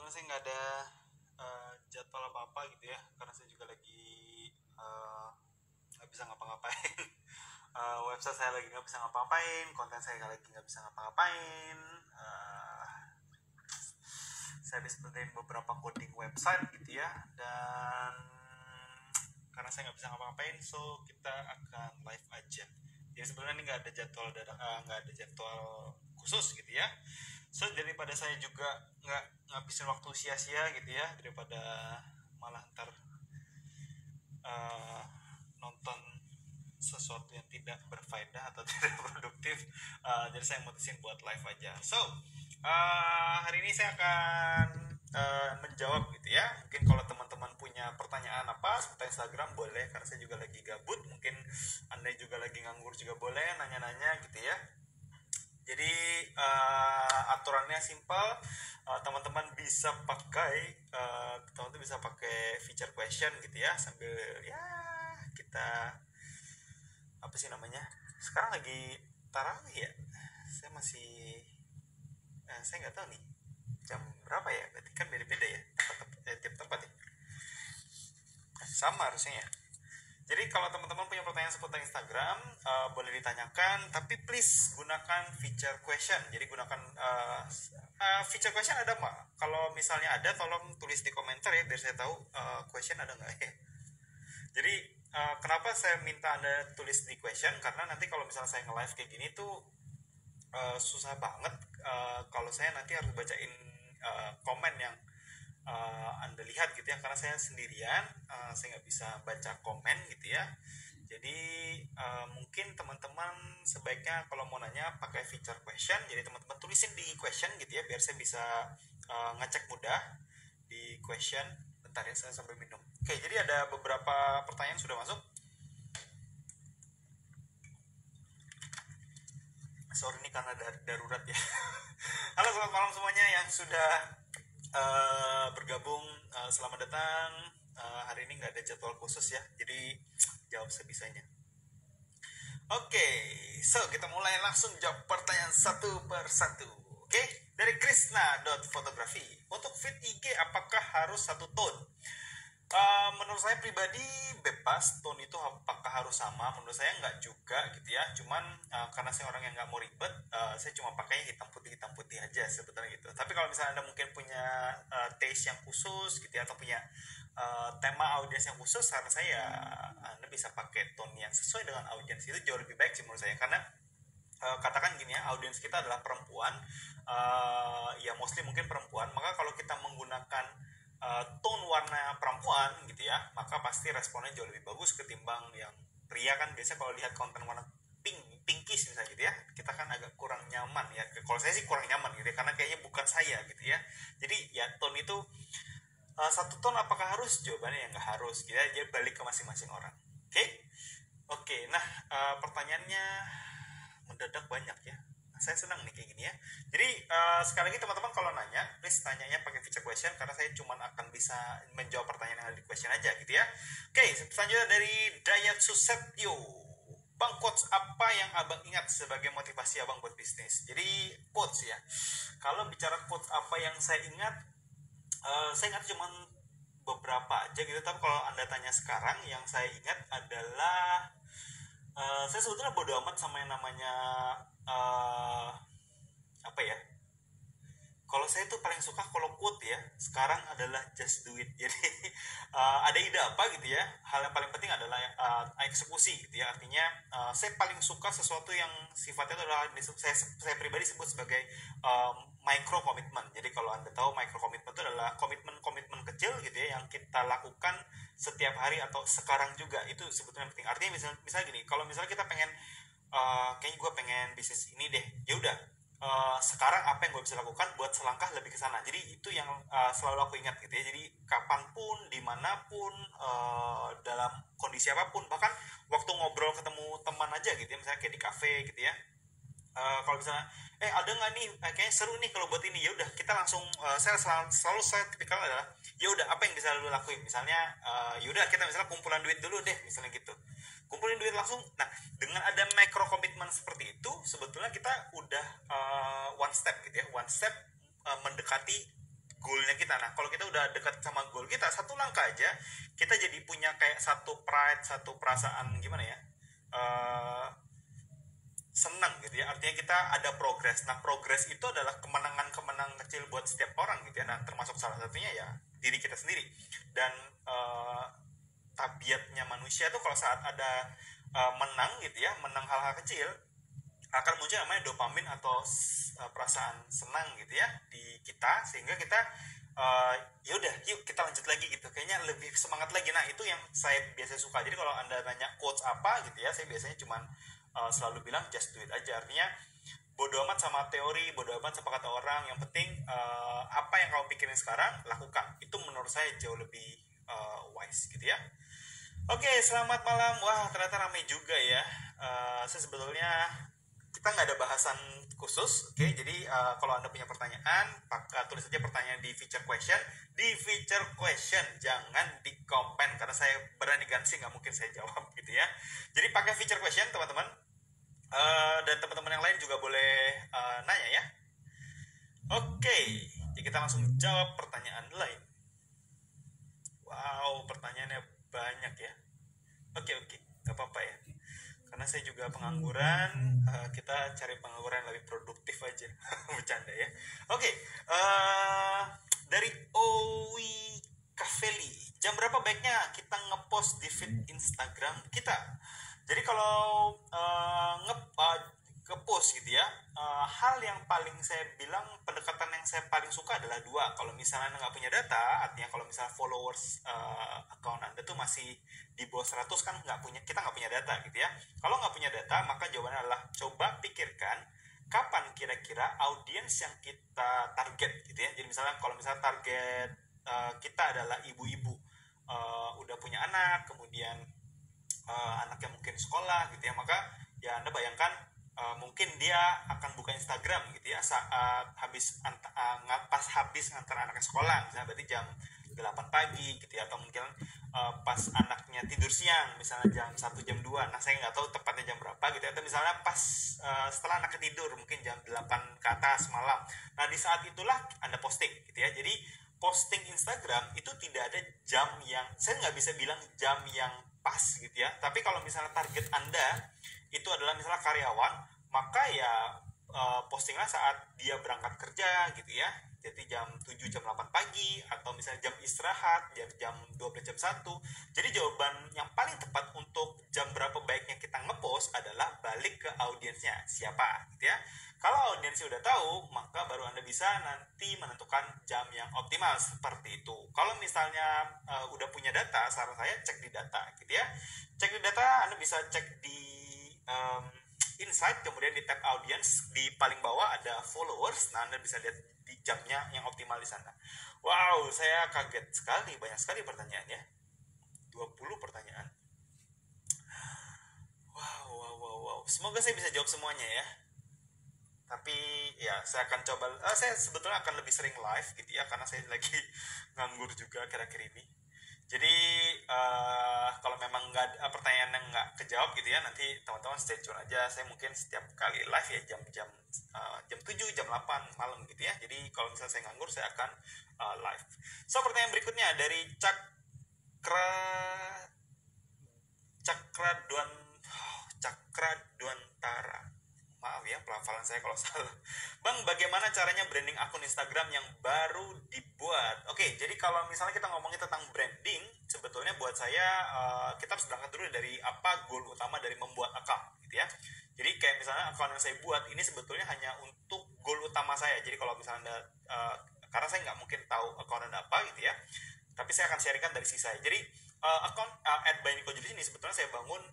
Sebetulnya saya nggak ada jadwal apa-apa gitu ya, karena saya juga lagi nggak bisa ngapa-ngapain. Website saya lagi nggak bisa ngapa-ngapain, konten saya lagi nggak bisa ngapa-ngapain. Saya habis benerin beberapa coding website gitu ya, dan karena saya nggak bisa ngapa-ngapain, so kita akan live aja. Jadi sebenarnya ini nggak ada jadwal nggak ada jadwal khusus gitu ya. So daripada saya juga nggak ngabisin waktu sia-sia gitu ya, daripada malah ntar nonton sesuatu yang tidak berfaedah atau tidak produktif, jadi saya mutusin buat live aja. So hari ini saya akan menjawab gitu ya. Mungkin kalau teman-teman punya pertanyaan apa seputar Instagram boleh, karena saya juga lagi gabut. Mungkin Anda juga lagi nganggur juga boleh nanya-nanya gitu ya. Jadi aturannya simpel, teman-teman bisa pakai teman-teman bisa pakai feature question gitu ya, sambil ya kita apa sih namanya, sekarang lagi tarawih ya, saya masih saya nggak tahu nih jam berapa ya, berarti kan beda-beda ya tiap tempat ya, sama harusnya ya. Jadi kalau teman-teman punya pertanyaan seputar Instagram, boleh ditanyakan, tapi please gunakan feature question. Jadi gunakan feature question ada Mbak. Kalau misalnya ada, tolong tulis di komentar ya, biar saya tahu question ada nggak ya. Jadi kenapa saya minta Anda tulis di question, karena nanti kalau misalnya saya nge-live kayak gini tuh susah banget kalau saya nanti harus bacain komen yang Anda lihat gitu ya, karena saya sendirian, saya nggak bisa baca komen gitu ya. Jadi mungkin teman-teman sebaiknya kalau mau nanya pakai feature question. Jadi teman-teman tulisin di question gitu ya, biar saya bisa ngecek mudah di question. Bentar ya, saya sambil minum. Oke, jadi ada beberapa pertanyaan sudah masuk. Sorry ini karena darurat ya. Halo, selamat malam semuanya yang sudah bergabung. Selamat datang. Hari ini nggak ada jadwal khusus ya, jadi jawab sebisanya. Oke, so kita mulai langsung jawab pertanyaan satu per satu. Oke, dari Krisna.fotografi. Untuk feed IG apakah harus satu tone? Menurut saya pribadi bebas, tone itu apakah harus sama, menurut saya nggak juga gitu ya. Cuman karena saya orang yang nggak mau ribet, saya cuma pakainya hitam putih aja sebetulnya gitu. Tapi kalau misalnya Anda mungkin punya taste yang khusus gitu ya, atau punya tema audiens yang khusus, karena saya Anda bisa pakai tone yang sesuai dengan audiens, itu jauh lebih baik sih menurut saya. Karena katakan gini ya, audiens kita adalah perempuan, ya mostly mungkin perempuan, maka kalau kita menggunakan tone warna perempuan gitu ya, maka pasti responnya jauh lebih bagus ketimbang yang pria. Kan biasanya kalau lihat konten warna pinkish misalnya gitu ya, kita kan agak kurang nyaman ya. Kalau saya sih kurang nyaman gitu ya, karena kayaknya bukan saya gitu ya. Jadi ya tone itu satu tone apakah harus? Jawabannya ya nggak harus gitu ya, jadi balik ke masing-masing orang. Oke, nah pertanyaannya mendadak banyak ya. Saya senang nih kayak gini ya. Jadi sekali lagi teman-teman kalau nanya, please tanyanya pakai feature question, karena saya cuma akan bisa menjawab pertanyaan yang ada di question aja gitu ya. Oke, selanjutnya dari Dayat Susetyo. Bang, quotes apa yang abang ingat sebagai motivasi abang buat bisnis? Jadi quotes ya. Kalau bicara quotes apa yang saya ingat ingat cuma beberapa aja gitu. Tapi kalau Anda tanya sekarang, yang saya ingat adalah saya sebetulnya bodo amat sama yang namanya apa ya, kalau saya tuh paling suka kalau quote ya sekarang adalah just do it. Jadi ada ide apa gitu ya, hal yang paling penting adalah eksekusi gitu ya. Artinya saya paling suka sesuatu yang sifatnya itu adalah saya pribadi sebut sebagai micro commitment. Jadi kalau Anda tahu, micro commitment itu adalah komitmen kecil gitu ya, yang kita lakukan setiap hari atau sekarang juga, itu sebetulnya penting. Artinya misalnya gini, kalau misalnya kita pengen kayaknya gue pengen bisnis ini deh, ya udah sekarang apa yang gue bisa lakukan buat selangkah lebih ke sana. Jadi itu yang selalu aku ingat gitu ya. Jadi kapanpun, dimanapun, dalam kondisi apapun, bahkan waktu ngobrol ketemu teman aja gitu ya, misalnya kayak di kafe gitu ya, kalau misalnya ada nggak nih kayaknya seru nih kalau buat ini, ya udah kita langsung selalu saya tipikal adalah ya udah apa yang bisa lu lakuin. Misalnya ya udah kita misalnya kumpulan duit dulu deh misalnya gitu, kumpulin duit langsung. Nah, dengan ada micro komitmen seperti itu, sebetulnya kita udah one step gitu ya, one step mendekati goalnya kita. Nah kalau kita udah dekat sama goal kita, satu langkah aja kita jadi punya kayak satu pride, satu perasaan gimana ya, senang gitu ya, artinya kita ada progres. Nah progres itu adalah kemenangan-kemenangan kecil buat setiap orang gitu ya. Nah termasuk salah satunya ya diri kita sendiri. Dan tabiatnya manusia tuh kalau saat ada menang gitu ya, menang hal-hal kecil, akan muncul namanya dopamin atau perasaan senang gitu ya di kita, sehingga kita ya udah yuk kita lanjut lagi gitu, kayaknya lebih semangat lagi. Nah itu yang saya biasa suka. Jadi kalau Anda nanya quotes apa gitu ya, saya biasanya cuman selalu bilang just do it aja. Artinya bodo amat sama teori, bodo amat sama kata orang, yang penting apa yang kamu pikirin sekarang lakukan. Itu menurut saya jauh lebih wise gitu ya. Oke, selamat malam. Wah, ternyata ramai juga ya. Saya sebetulnya kita nggak ada bahasan khusus, oke? Jadi kalau Anda punya pertanyaan, tulis saja pertanyaan di feature question. Di feature question, jangan di komen, karena saya berani ganti nggak mungkin saya jawab gitu ya. Jadi pakai feature question teman-teman, dan teman-teman yang lain juga boleh nanya ya. Oke, jadi kita langsung jawab pertanyaan lain. Wow, pertanyaannya banyak ya. Oke, nggak apa-apa ya. Karena saya juga pengangguran, kita cari pengangguran lebih produktif aja. Bercanda ya. Oke, dari Owi Kaveli, jam berapa baiknya kita ngepost di feed Instagram kita? Jadi kalau nge-post gitu ya, hal yang paling saya bilang, pendekatan yang saya paling suka adalah dua. Kalau misalnya Anda nggak punya data, artinya kalau misalnya followers account Anda tuh masih di bawah 100, kan kita nggak punya data gitu ya. Kalau nggak punya data, maka jawabannya adalah coba pikirkan kapan kira-kira audiens yang kita target gitu ya. Jadi misalnya kalau misalnya target kita adalah ibu-ibu, udah punya anak, kemudian anaknya mungkin sekolah gitu ya, maka ya Anda bayangkan mungkin dia akan buka Instagram gitu ya saat pas habis ngantar anaknya sekolah, misalnya berarti jam 8 pagi gitu ya, atau mungkin pas anaknya tidur siang misalnya jam 1 jam 2. Nah saya nggak tahu tepatnya jam berapa gitu ya, atau misalnya pas setelah anaknya tidur mungkin jam 8 ke atas malam. Nah di saat itulah Anda posting gitu ya. Jadi posting Instagram itu tidak ada jam yang, saya nggak bisa bilang jam yang pas gitu ya. Tapi kalau misalnya target Anda itu adalah misalnya karyawan, maka ya postinglah saat dia berangkat kerja gitu ya. Jadi jam 7 jam 8 pagi, atau misalnya jam istirahat jam 12 jam 1. Jadi jawaban yang paling tepat untuk jam berapa baiknya kita ngepost adalah balik ke audiensnya siapa gitu ya. Kalau audiensnya udah tahu, maka baru Anda bisa nanti menentukan jam yang optimal seperti itu. Kalau misalnya udah punya data, saran saya cek di data gitu ya. Cek di data, Anda bisa cek di insight, kemudian di tab audience, di paling bawah ada followers. Nah Anda bisa lihat di jamnya yang optimal di sana. Wow, saya kaget sekali, banyak sekali pertanyaannya. 20 pertanyaan. Wow. Semoga saya bisa jawab semuanya ya. Tapi ya saya akan coba, saya sebetulnya akan lebih sering live gitu ya, karena saya lagi nganggur juga akhir-akhir ini. Jadi kalau memang nggak pertanyaan yang nggak kejawab gitu ya, nanti teman-teman stay tune aja. Saya mungkin setiap kali live ya jam 7 jam 8 malam gitu ya. Jadi kalau misalnya saya nganggur, saya akan live. So pertanyaan berikutnya dari Cakra Duantara. Maaf ya pelafalan saya kalau salah. Bang, bagaimana caranya branding akun Instagram yang baru dibuat? Oke, jadi kalau misalnya kita ngomongin tentang branding, sebetulnya buat saya kita harus berangkat dulu dari apa goal utama dari membuat account gitu ya. Jadi kayak misalnya akun yang saya buat ini sebetulnya hanya untuk goal utama saya. Jadi kalau misalnya Anda, karena saya nggak mungkin tahu akun Anda apa gitu ya, tapi saya akan sharingkan dari sisi saya. Jadi akun @by_nico_julius ini sebetulnya saya bangun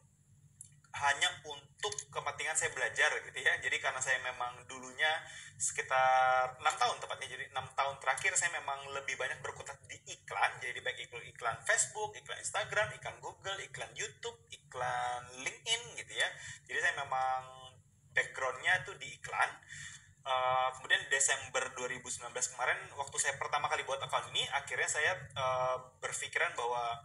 hanya untuk kepentingan saya belajar gitu ya. Jadi karena saya memang dulunya sekitar 6 tahun tepatnya, jadi 6 tahun terakhir saya memang lebih banyak berkutat di iklan. Jadi baik iklan Facebook, iklan Instagram, iklan Google, iklan YouTube, iklan LinkedIn gitu ya. Jadi saya memang backgroundnya tuh di iklan. Kemudian Desember 2019 kemarin, waktu saya pertama kali buat account ini, akhirnya saya berpikiran bahwa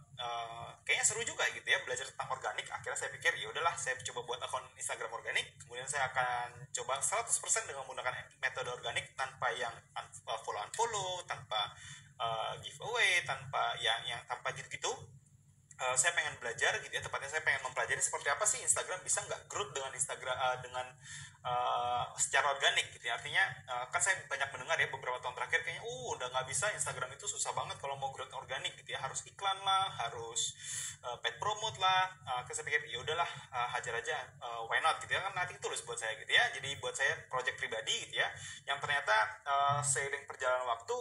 kayaknya seru juga gitu ya belajar tentang organik. Akhirnya saya pikir ya udahlah, saya coba buat akun Instagram organik. Kemudian kemudian saya akan coba 100% dengan menggunakan metode organik tanpa yang follow unfollow, tanpa giveaway, tanpa yang tanpa gitu-gitu. Saya pengen belajar gitu ya, tepatnya saya pengen mempelajari seperti apa sih Instagram bisa nggak growth dengan Instagram dengan secara organik gitu ya. Artinya kan saya banyak mendengar ya beberapa tahun terakhir kayaknya udah nggak bisa, Instagram itu susah banget kalau mau growth organik gitu ya, harus iklan lah, harus paid promote lah. Saya pikir ya udahlah, hajar aja, why not gitu ya, kan nanti tulus buat saya gitu ya. Jadi buat saya project pribadi gitu ya, yang ternyata seiring perjalanan waktu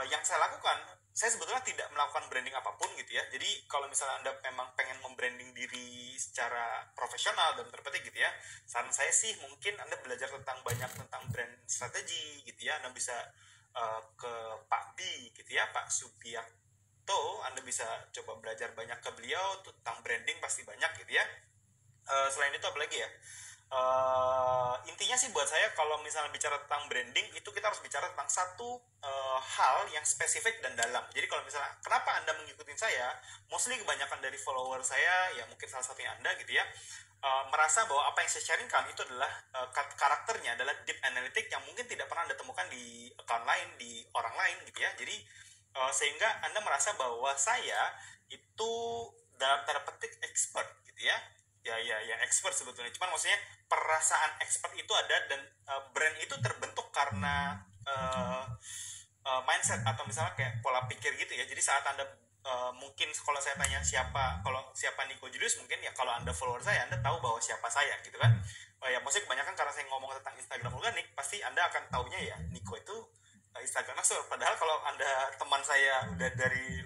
yang saya lakukan, saya sebetulnya tidak melakukan branding apapun gitu ya. Jadi kalau misalnya Anda memang pengen membranding diri secara profesional dan terpetik gitu ya, saran saya sih mungkin Anda belajar banyak tentang brand strategi gitu ya. Anda bisa ke Pak B gitu ya, Pak Subiakto. Anda bisa coba belajar banyak ke beliau tentang branding, pasti banyak gitu ya. Selain itu apa lagi ya? Intinya sih buat saya kalau misalnya bicara tentang branding itu kita harus bicara tentang satu hal yang spesifik dan dalam. Jadi kalau misalnya kenapa Anda mengikuti saya, mostly kebanyakan dari follower saya ya mungkin salah satunya Anda gitu ya, merasa bahwa apa yang saya sharingkan itu adalah karakternya adalah deep analytic yang mungkin tidak pernah Anda temukan di account lain, di orang lain gitu ya. Jadi sehingga Anda merasa bahwa saya itu dalam tanda petik expert gitu ya. Ya expert sebetulnya, cuman maksudnya perasaan expert itu ada, dan brand itu terbentuk karena mindset atau misalnya kayak pola pikir gitu ya. Jadi saat Anda mungkin kalau saya tanya siapa Nico Julius, mungkin ya kalau Anda follower saya Anda tahu bahwa siapa saya gitu kan. Ya maksudnya kebanyakan karena saya ngomong tentang Instagram organik, pasti Anda akan taunya ya Nico itu Instagram expert. Padahal kalau Anda teman saya udah dari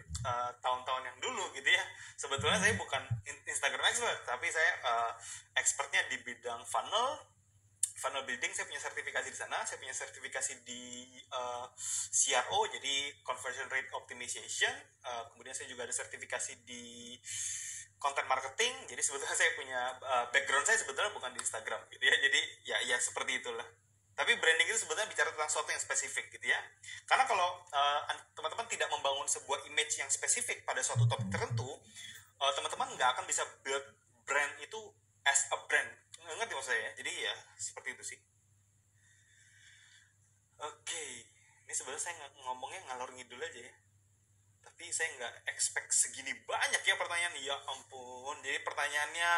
tahun-tahun yang dulu gitu ya, sebetulnya saya bukan Instagram expert, tapi saya expertnya di bidang funnel building. Saya punya sertifikasi di sana, saya punya sertifikasi di CRO, jadi conversion rate optimization. Kemudian saya juga ada sertifikasi di content marketing. Jadi sebetulnya saya punya background saya sebetulnya bukan di Instagram gitu ya. Jadi ya seperti itulah. Tapi branding itu sebetulnya bicara tentang sesuatu yang spesifik gitu ya. Karena kalau teman-teman tidak membangun sebuah image yang spesifik pada suatu topik tertentu, teman-teman nggak akan bisa build brand itu as a brand. Ngerti maksud saya ya? Jadi ya seperti itu sih. Oke, ini sebenarnya saya ngomongnya ngalor ngidul aja ya. Tapi saya nggak expect segini banyak ya pertanyaan. Ya ampun, jadi pertanyaannya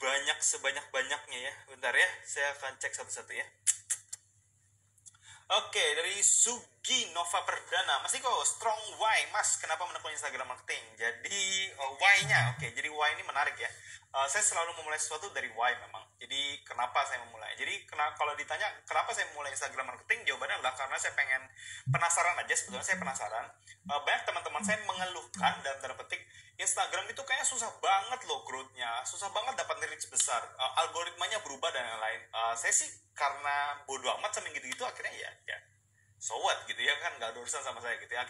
banyak sebanyak-banyaknya ya. Bentar ya, saya akan cek satu-satu ya. Oke, dari Sugi Nova Perdana. Mas Niko, strong why, Mas, kenapa menekuni Instagram marketing? Jadi, why-nya, oke, jadi why ini menarik ya. Saya selalu memulai sesuatu dari why memang. Jadi, kenapa saya memulai? Jadi, kalau ditanya kenapa saya memulai Instagram marketing, jawabannya adalah karena saya pengen penasaran aja. Sebetulnya saya penasaran. Banyak teman-teman saya mengeluhkan dan tanda petik, Instagram itu kayaknya susah banget loh growth-nya, susah banget dapat reach besar, algoritmanya berubah dan lain-lain. Saya sih karena bodo amat sama gitu-gitu, akhirnya ya so what gitu ya, kan nggak ada urusan sama saya gitu ya.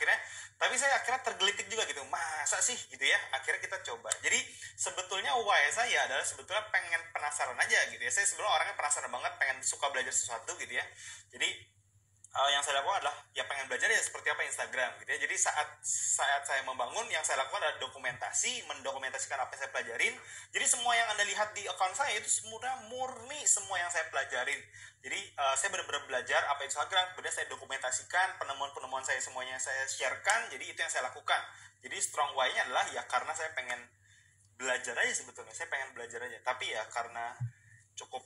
Tapi saya akhirnya tergelitik juga gitu, masa sih gitu ya. Akhirnya kita coba. Jadi sebetulnya why saya adalah sebetulnya pengen penasaran aja gitu ya. Saya sebetulnya orangnya penasaran banget, pengen suka belajar sesuatu gitu ya. Jadi yang saya lakukan adalah ya pengen belajar ya seperti apa Instagram gitu ya. Jadi saat saya membangun, yang saya lakukan adalah mendokumentasikan apa yang saya pelajarin. Jadi semua yang Anda lihat di account saya itu semuanya murni semua yang saya pelajarin. Jadi saya benar-benar belajar apa Instagram, kemudian saya dokumentasikan penemuan-penemuan saya, semuanya saya sharekan. Jadi itu yang saya lakukan. Jadi strong why-nya adalah ya karena saya pengen belajar aja sebetulnya. Saya pengen belajar aja. Tapi ya karena cukup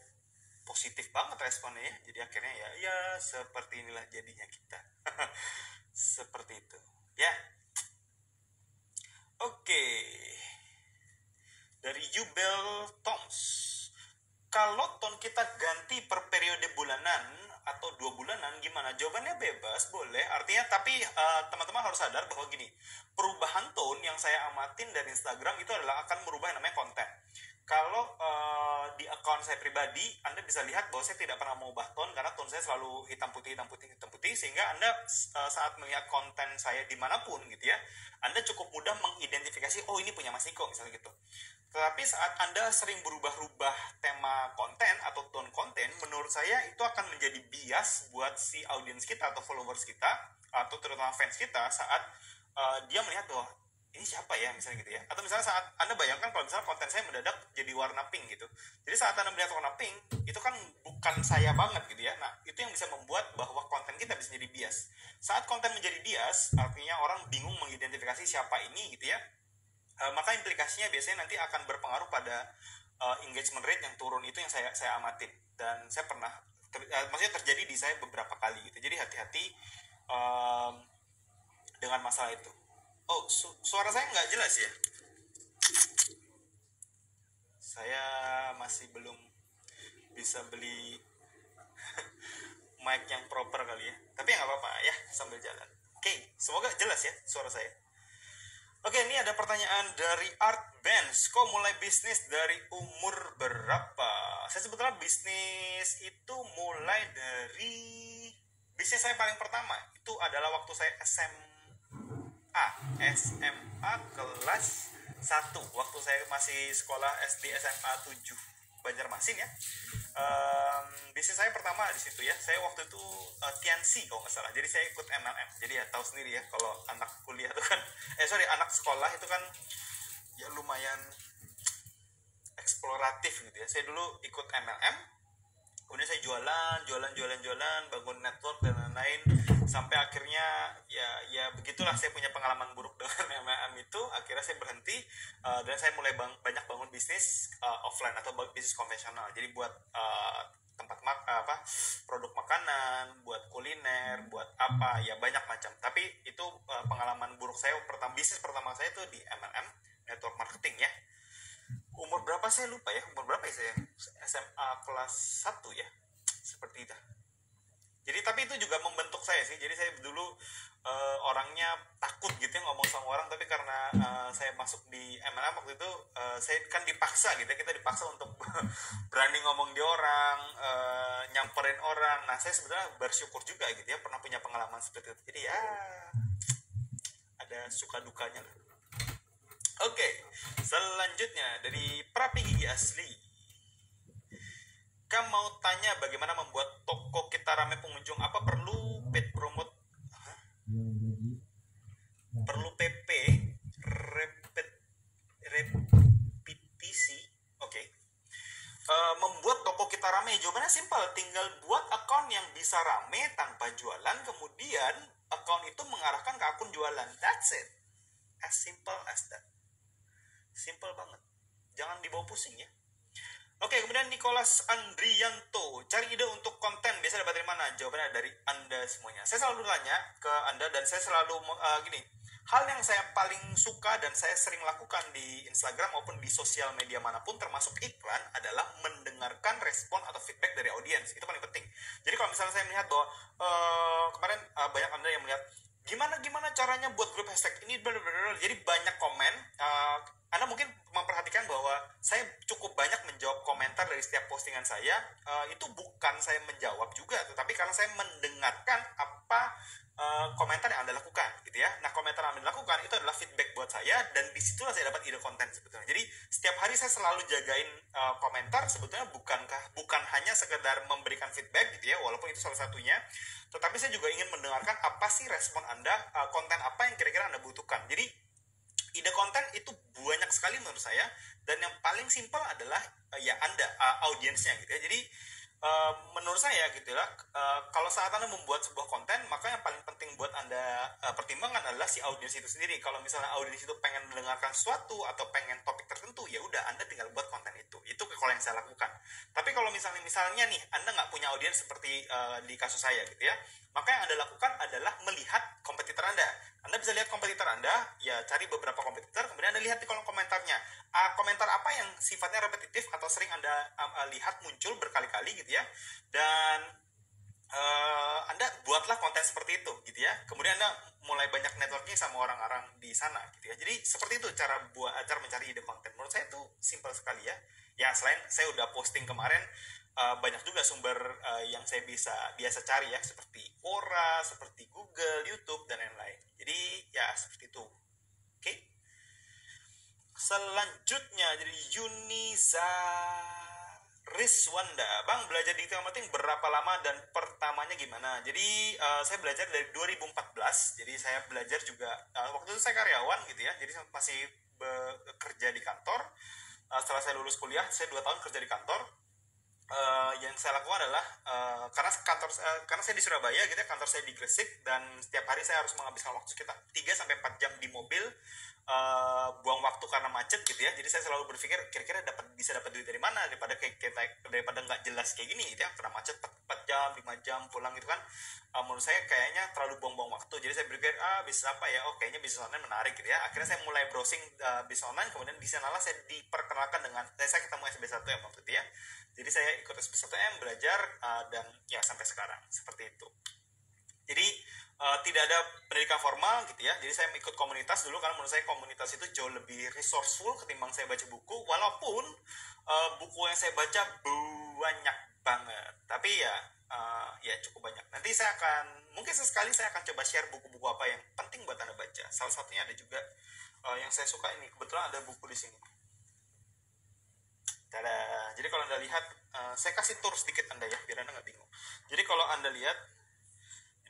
positif banget responnya ya, jadi akhirnya ya seperti inilah jadinya kita. Seperti itu ya. Oke, dari Yubel Toms, kalau ton kita ganti per periode bulanan atau 2 bulanan gimana? Jawabannya bebas, boleh. Artinya tapi teman-teman harus sadar bahwa gini, perubahan tone yang saya amatin dari Instagram itu adalah akan merubah yang namanya konten. Kalau di account saya pribadi, Anda bisa lihat bahwa saya tidak pernah mengubah tone, karena tone saya selalu hitam putih, sehingga Anda saat melihat konten saya dimanapun gitu ya, Anda cukup mudah mengidentifikasi, oh ini punya Mas Niko misalnya gitu. Tetapi saat Anda sering berubah-ubah tema konten atau tone konten, menurut saya itu akan menjadi bias buat si audiens kita atau followers kita, atau terutama fans kita, saat dia melihat bahwa ini siapa ya misalnya gitu ya. Atau misalnya saat Anda bayangkan kalau misalnya konten saya mendadak jadi warna pink gitu, jadi saat Anda melihat warna pink itu kan bukan saya banget gitu ya. Nah itu yang bisa membuat bahwa konten kita bisa jadi bias. Saat konten menjadi bias artinya orang bingung mengidentifikasi siapa ini gitu ya. Maka implikasinya biasanya nanti akan berpengaruh pada engagement rate yang turun. Itu yang saya amatin dan saya pernah maksudnya terjadi di saya beberapa kali gitu. Jadi hati-hati dengan masalah itu. Oh, suara saya nggak jelas ya? Saya masih belum bisa beli mic yang proper kali ya. Tapi ya nggak apa-apa ya, sambil jalan. Oke, semoga jelas ya suara saya. Oke, ini ada pertanyaan dari Art Benz. Kok mulai bisnis dari umur berapa? Saya sebetulnya bisnis itu mulai dari bisnis saya paling pertama itu adalah waktu saya SMA kelas 1, waktu saya masih sekolah SD SMA 7 Banjarmasin ya. Bisnis saya pertama di situ ya. Saya waktu itu Tiansi kalau nggak salah. Jadi saya ikut MLM. Jadi ya tahu sendiri ya kalau anak kuliah itu kan anak sekolah itu kan ya lumayan eksploratif gitu ya. Saya dulu ikut MLM, kemudian saya jualan, bangun network dan lain-lain, sampai akhirnya ya begitulah, saya punya pengalaman buruk dengan MLM itu. Akhirnya saya berhenti dan saya mulai banyak bangun bisnis offline atau bisnis konvensional. Jadi buat tempat produk makanan, buat kuliner, buat apa ya, banyak macam. Tapi itu pengalaman buruk saya bisnis pertama saya itu di MLM, network marketing ya. Umur berapa saya lupa ya, umur berapa ya saya, SMA kelas 1 ya, seperti itu. Jadi tapi itu juga membentuk saya sih. Jadi saya dulu orangnya takut gitu ya ngomong sama orang, tapi karena saya masuk di MLM waktu itu, saya kan dipaksa gitu ya, kita dipaksa untuk berani ngomong di orang, nyamperin orang. Nah saya sebenarnya bersyukur juga gitu ya pernah punya pengalaman seperti itu. Jadi ya ada suka dukanya lah. Oke, selanjutnya dari Prapi Gigi Asli. Kamu mau tanya bagaimana membuat toko kita ramai pengunjung? Apa perlu paid promote? Perlu PP repetisi? Oke. Membuat toko kita ramai, jawabannya simpel. Tinggal buat account yang bisa ramai tanpa jualan, kemudian account itu mengarahkan ke akun jualan. That's it. As simple as that. Simple banget, jangan dibawa pusing ya. Oke, kemudian Nicholas Andrianto, cari ide untuk konten biasa dapat dari mana? Jawabannya dari Anda semuanya. Saya selalu tanya ke Anda dan saya selalu gini, hal yang saya paling suka dan saya sering lakukan di Instagram maupun di sosial media manapun termasuk iklan adalah mendengarkan respon atau feedback dari audiens. Itu paling penting. Jadi kalau misalnya saya melihat bahwa kemarin banyak Anda yang melihat gimana caranya buat grup hashtag ini, jadi banyak komen. Anda mungkin memperhatikan bahwa saya cukup banyak menjawab komentar dari setiap postingan saya. Itu bukan saya menjawab juga, tetapi karena saya mendengarkan apa komentar yang Anda lakukan gitu ya. Nah komentar yang Anda lakukan itu adalah feedback buat saya, dan disitulah saya dapat ide konten sebetulnya. Jadi setiap hari saya selalu jagain komentar, sebetulnya bukan hanya sekedar memberikan feedback gitu ya, walaupun itu salah satunya, tetapi saya juga ingin mendengarkan apa sih respon Anda, konten apa yang kira-kira Anda butuhkan. Jadi ide konten itu banyak sekali menurut saya, dan yang paling simpel adalah ya Anda, audiensnya gitu ya. Jadi menurut saya gitu ya, kalau saat Anda membuat sebuah konten, maka yang paling penting buat Anda pertimbangkan adalah si audiens itu sendiri. Kalau misalnya audiens itu pengen mendengarkan sesuatu atau pengen topik tertentu, ya udah Anda tinggal buat konten itu. Itu kalau yang saya lakukan. Tapi kalau misalnya nih Anda nggak punya audiens seperti di kasus saya gitu ya, maka yang Anda lakukan adalah melihat kompetitor Anda. Anda bisa lihat kompetitor Anda, ya cari beberapa kompetitor, kemudian Anda lihat di kolom komentarnya. Komentar apa yang sifatnya repetitif atau sering Anda lihat muncul berkali-kali gitu ya. Dan Anda buatlah konten seperti itu gitu ya. Kemudian Anda mulai banyak networking sama orang-orang di sana gitu ya. Jadi seperti itu cara mencari ide konten. Menurut saya itu simpel sekali ya. Ya selain saya udah posting kemarin, banyak juga sumber yang saya biasa cari ya, seperti Quora, seperti Google, YouTube dan lain-lain. Jadi ya seperti itu. Oke. Selanjutnya dari Yuniza Rizwanda, Bang belajar digital marketing berapa lama dan pertamanya gimana? Jadi saya belajar dari 2014. Jadi saya belajar juga waktu itu saya karyawan gitu ya. Jadi masih bekerja di kantor. Setelah saya lulus kuliah, saya 2 tahun kerja di kantor. Yang saya lakukan adalah karena saya di Surabaya gitu ya, kantor saya di Gresik, dan setiap hari saya harus menghabiskan waktu sekitar 3 sampai 4 jam di mobil, buang waktu karena macet gitu ya. Jadi saya selalu berpikir kira-kira bisa dapat duit dari mana daripada daripada nggak jelas kayak gini gitu ya, karena macet 4 jam 5 jam pulang gitu kan. Menurut saya kayaknya terlalu buang-buang waktu. Jadi saya berpikir bisnis apa ya, kayaknya bisnis online menarik gitu ya. Akhirnya saya mulai browsing bisnis online, kemudian di sanalah saya diperkenalkan dengan saya ketemu SB1M waktu itu ya. Jadi saya ikut SB1M belajar, dan ya sampai sekarang seperti itu. Jadi tidak ada pendidikan formal gitu ya. Jadi saya ikut komunitas dulu karena menurut saya komunitas itu jauh lebih resourceful ketimbang saya baca buku. Walaupun buku yang saya baca banyak banget, tapi ya cukup banyak. Nanti mungkin sesekali saya akan coba share buku-buku apa yang penting buat Anda baca. Salah satunya ada juga yang saya suka ini. Kebetulan ada buku di sini. Tada. Jadi kalau Anda lihat, saya kasih tour sedikit Anda ya, biar Anda nggak bingung. Jadi kalau Anda lihat,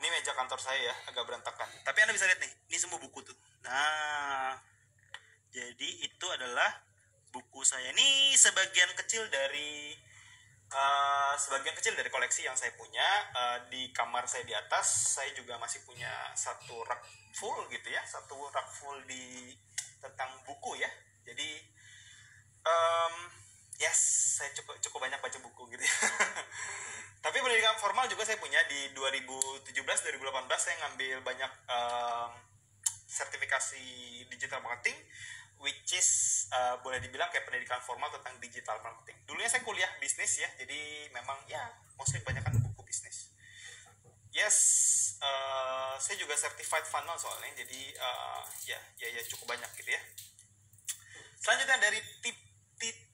ini meja kantor saya ya, agak berantakan. Tapi Anda bisa lihat nih, ini semua buku tuh. Nah, jadi itu adalah buku saya. Ini sebagian kecil dari koleksi yang saya punya. Di kamar saya di atas, saya juga masih punya satu rak full gitu ya, tentang buku ya. Jadi yes, saya cukup banyak baca buku gitu ya. Tapi pendidikan formal juga saya punya. Di 2017-2018 saya ngambil banyak sertifikasi digital marketing, which is boleh dibilang kayak pendidikan formal tentang digital marketing. Dulunya saya kuliah bisnis ya, jadi memang ya mostly kebanyakan buku bisnis. Yes, saya juga certified funnel soalnya, jadi ya cukup banyak gitu ya. Selanjutnya dari titipin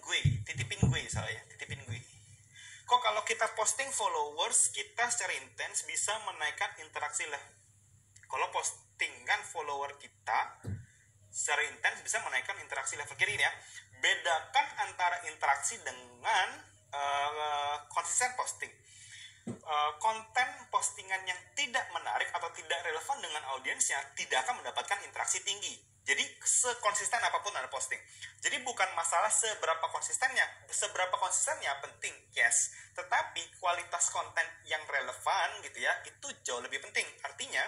gue. Kok kalau kita posting followers kita secara intens bisa menaikkan interaksi lah. Kalau postingan follower kita secara intens bisa menaikkan interaksi level. Jadi ini ya, bedakan antara interaksi dengan konsisten posting. Konten postingan yang tidak menarik atau tidak relevan dengan audiensnya tidak akan mendapatkan interaksi tinggi. Jadi sekonsisten apapun Anda posting. Jadi bukan masalah seberapa konsistennya penting, yes. Tetapi kualitas konten yang relevan gitu ya, itu jauh lebih penting. Artinya,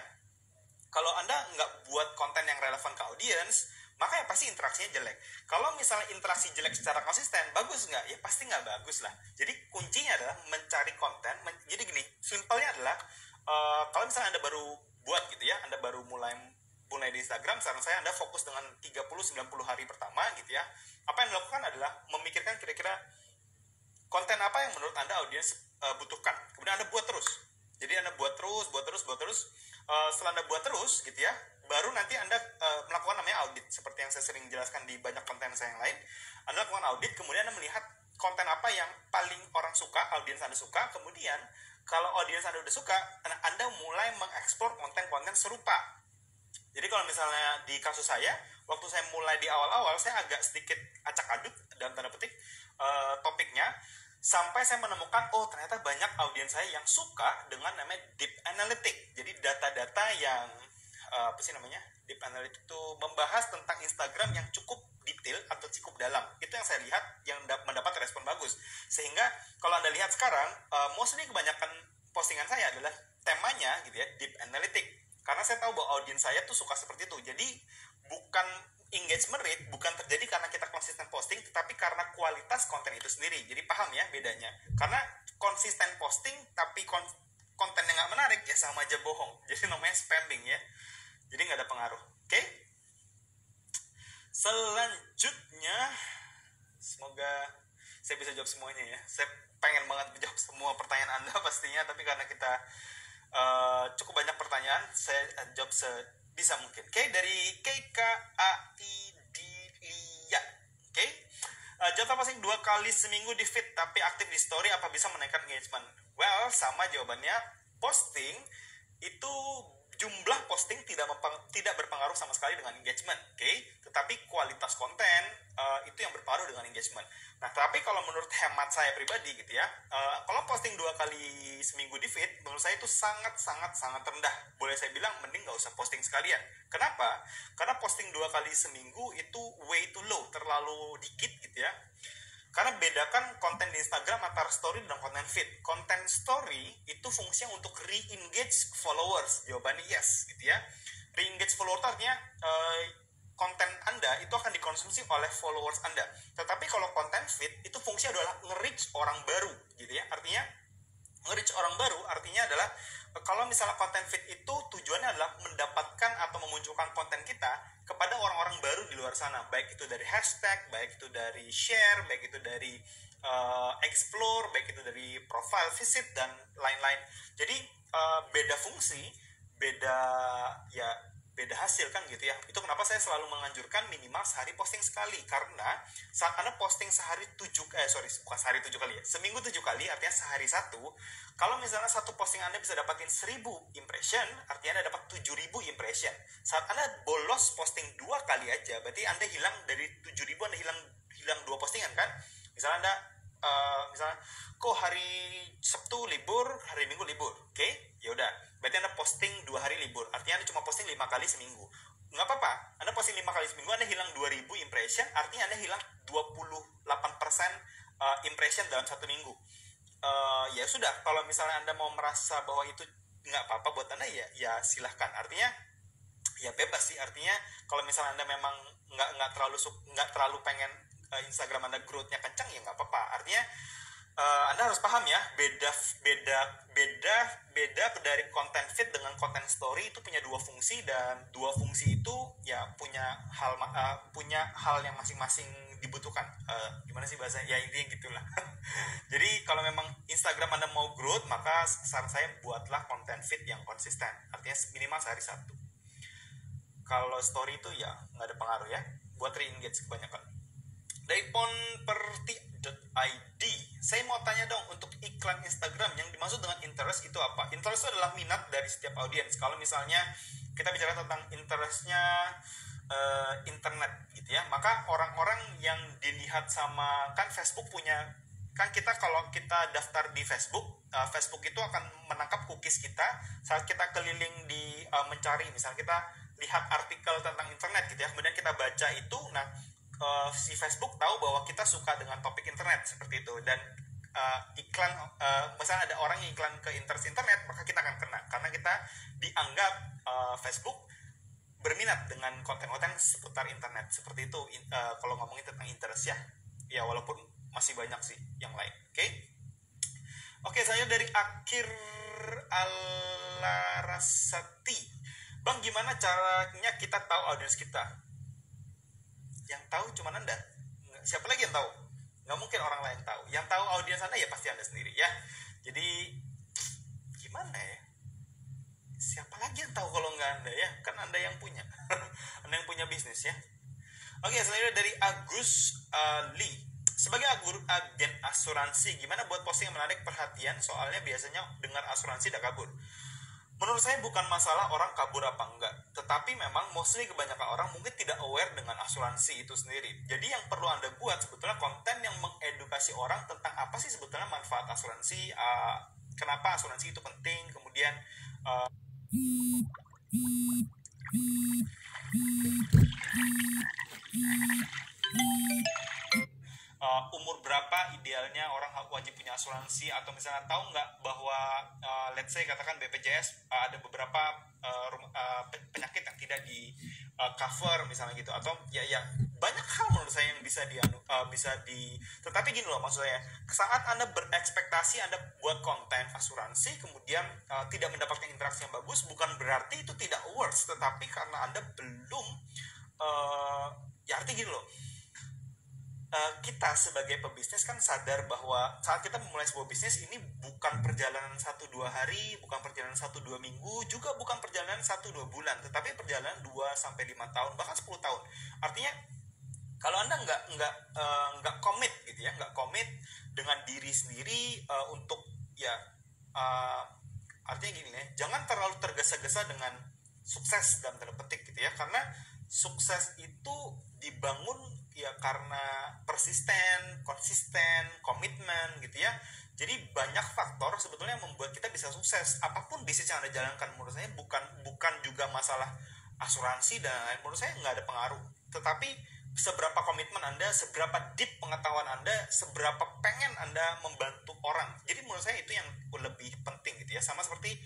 kalau Anda nggak buat konten yang relevan ke audiens, maka ya pasti interaksinya jelek. Kalau misalnya interaksi jelek secara konsisten, bagus nggak? Ya pasti nggak bagus lah. Jadi kuncinya adalah mencari konten. Jadi gini, simpelnya adalah kalau misalnya Anda baru buat gitu ya, Anda baru mulai di Instagram, saran saya Anda fokus dengan 30-90 hari pertama gitu ya. Apa yang dilakukan adalah memikirkan kira-kira konten apa yang menurut Anda audiens butuhkan. Kemudian Anda buat terus. Jadi Anda buat terus. Setelah Anda buat terus gitu ya, baru nanti Anda melakukan namanya audit. Seperti yang saya sering jelaskan di banyak konten saya yang lain. Anda lakukan audit, kemudian Anda melihat konten apa yang paling orang suka, audiens Anda suka. Kemudian kalau audiens Anda udah suka, Anda mulai mengeksplor konten-konten serupa. Jadi kalau misalnya di kasus saya, waktu saya mulai di awal-awal, saya agak sedikit acak-aduk dalam tanda petik topiknya, sampai saya menemukan ternyata banyak audiens saya yang suka dengan namanya deep analytic. Jadi data-data yang deep analytic itu membahas tentang Instagram yang cukup detail atau cukup dalam. Itu yang saya lihat yang mendapat respon bagus. Sehingga kalau Anda lihat sekarang, mostly kebanyakan postingan saya adalah temanya gitu ya, deep analytic. Karena saya tahu bahwa audiens saya tuh suka seperti itu. Jadi bukan engagement rate bukan terjadi karena kita konsisten posting, tetapi karena kualitas konten itu sendiri. Jadi paham ya bedanya. Karena konsisten posting tapi konten yang nggak menarik ya sama aja bohong. Jadi namanya spamming ya. Jadi nggak ada pengaruh. Oke? Selanjutnya, semoga saya bisa jawab semuanya ya. Saya pengen banget menjawab semua pertanyaan Anda pastinya, tapi karena kita cukup banyak pertanyaan, saya jawab sebisa mungkin. Oke, dari KKAIDIA. Oke, jawab posting 2 kali seminggu di feed tapi aktif di story, apa bisa menaikkan engagement? Well, sama jawabannya. Posting itu jumlah posting tidak berpengaruh sama sekali dengan engagement, oke? Tetapi kualitas konten itu yang berpengaruh dengan engagement. Nah, tapi kalau menurut hemat saya pribadi gitu ya, kalau posting 2 kali seminggu di feed, menurut saya itu sangat rendah. Boleh saya bilang mending nggak usah posting sekalian. Kenapa? Karena posting 2 kali seminggu itu way too low, terlalu dikit gitu ya. Karena bedakan konten di Instagram antara story dan konten feed. Konten story itu fungsinya untuk re-engage followers. Jawabannya yes, gitu ya. Re-engage followers artinya konten Anda itu akan dikonsumsi oleh followers Anda. Tetapi kalau konten feed itu fungsinya adalah nge-reach orang baru, gitu ya. Artinya nge-reach orang baru artinya adalah kalau misalnya konten feed itu tujuannya adalah mendapatkan atau memunculkan konten kita kepada orang-orang baru di luar sana, baik itu dari hashtag, baik itu dari share, baik itu dari explore, baik itu dari profile visit dan lain-lain. Jadi beda fungsi, beda hasil kan gitu ya. Itu kenapa saya selalu menganjurkan minimal sehari posting sekali, karena saat Anda posting seminggu 7 kali, artinya sehari 1. Kalau misalnya satu posting Anda bisa dapatin 1000 impression, artinya Anda dapat 7000 impression. Saat Anda bolos posting 2 kali aja, berarti Anda hilang dari 7000, Anda hilang 2 postingan kan. Misalnya Anda misalnya kok hari Sabtu libur, hari Minggu libur, oke? Ya udah, berarti Anda posting 2 hari libur, artinya Anda cuma posting 5 kali seminggu. Nggak apa-apa, Anda posting 5 kali seminggu, Anda hilang 2000 impression, artinya Anda hilang 28% impression dalam 1 minggu. Ya sudah, kalau misalnya Anda mau merasa bahwa itu nggak apa-apa buat Anda, ya silahkan. Artinya ya bebas sih. Artinya kalau misalnya Anda memang nggak terlalu pengen Instagram Anda growth-nya kencang, ya nggak apa-apa. Artinya Anda harus paham ya, beda dari konten feed dengan konten story itu punya 2 fungsi, dan 2 fungsi itu ya punya hal yang masing-masing dibutuhkan. Gimana sih bahasanya? Ya intinya gitulah. Jadi kalau memang Instagram Anda mau growth, maka saran saya buatlah konten feed yang konsisten. Artinya minimal sehari 1. Kalau story itu ya nggak ada pengaruh ya, buat re-engage kebanyakan. Dari ponperti.id, saya mau tanya dong, untuk iklan Instagram yang dimaksud dengan interest itu apa? Interest itu adalah minat dari setiap audiens. Kalau misalnya kita bicara tentang interestnya internet gitu ya, maka orang-orang yang dilihat sama, kan Facebook punya, kan kita kalau kita daftar di Facebook, Facebook itu akan menangkap cookies kita saat kita keliling di mencari, misalnya kita lihat artikel tentang internet gitu ya, kemudian kita baca itu, nah si Facebook tahu bahwa kita suka dengan topik internet seperti itu, dan iklan misalnya ada orang yang iklan ke internet, maka kita akan kena karena kita dianggap Facebook berminat dengan konten-konten seputar internet seperti itu. Kalau ngomongin tentang interest ya walaupun masih banyak sih yang lain. Oke, saya dari akhir Alarasati. Bang, gimana caranya kita tahu audiens kita? Yang tahu cuma Anda. Siapa lagi yang tahu? Nggak mungkin orang lain tahu. Yang tahu audiens Anda ya pasti Anda sendiri ya. Jadi gimana ya? Siapa lagi yang tahu kalau nggak Anda ya? Kan Anda yang punya. Anda yang punya bisnis ya. Oke, selanjutnya dari Agus Lee. Sebagai agen asuransi, gimana buat posting yang menarik perhatian? Soalnya biasanya dengar asuransi udah kabur. Menurut saya bukan masalah orang kabur apa enggak, tetapi memang mostly kebanyakan orang mungkin tidak aware dengan asuransi itu sendiri. Jadi yang perlu Anda buat sebetulnya konten yang mengedukasi orang tentang apa sih sebetulnya manfaat asuransi, kenapa asuransi itu penting, kemudian umur berapa idealnya orang wajib punya asuransi, atau misalnya tahu nggak bahwa let's say katakan BPJS ada beberapa penyakit yang tidak di cover misalnya gitu, atau ya banyak hal menurut saya yang bisa tetapi gini loh, maksud saya saat Anda berekspektasi Anda buat konten asuransi kemudian tidak mendapatkan interaksi yang bagus, bukan berarti itu tidak worth, tetapi karena Anda belum ya artinya gini loh, kita sebagai pebisnis kan sadar bahwa saat kita memulai sebuah bisnis ini bukan perjalanan 1-2 hari, bukan perjalanan 1-2 minggu, juga bukan perjalanan 1-2 bulan, tetapi perjalanan 2-5 tahun, bahkan 10 tahun. Artinya kalau Anda nggak komit gitu ya, nggak komit dengan diri sendiri untuk ya artinya gini ya, jangan terlalu tergesa-gesa dengan sukses dalam tanda petik gitu ya, karena sukses itu dibangun ya karena persisten, konsisten, komitmen gitu ya. Jadi banyak faktor sebetulnya yang membuat kita bisa sukses. Apapun bisnis yang Anda jalankan, menurut saya bukan juga masalah asuransi dan lain-lain. Menurut saya nggak ada pengaruh. Tetapi seberapa komitmen Anda, seberapa deep pengetahuan Anda, seberapa pengen Anda membantu orang. Jadi menurut saya itu yang lebih penting gitu ya. Sama seperti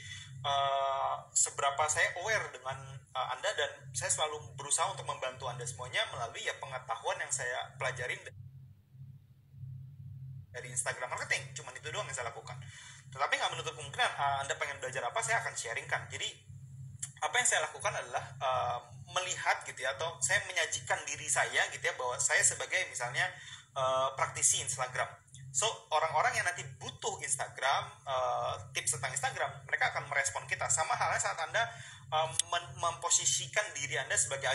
seberapa saya aware dengan Anda, dan saya selalu berusaha untuk membantu Anda semuanya melalui ya pengetahuan yang saya pelajarin dari Instagram marketing. Cuman itu doang yang saya lakukan. Tetapi nggak menutup kemungkinan Anda pengen belajar apa, saya akan sharingkan. Jadi apa yang saya lakukan adalah melihat gitu ya, atau saya menyajikan diri saya gitu ya, bahwa saya sebagai misalnya praktisi Instagram. So orang-orang yang nanti butuh Instagram, tips tentang Instagram, mereka akan merespon kita. Sama halnya saat Anda memposisikan diri Anda sebagai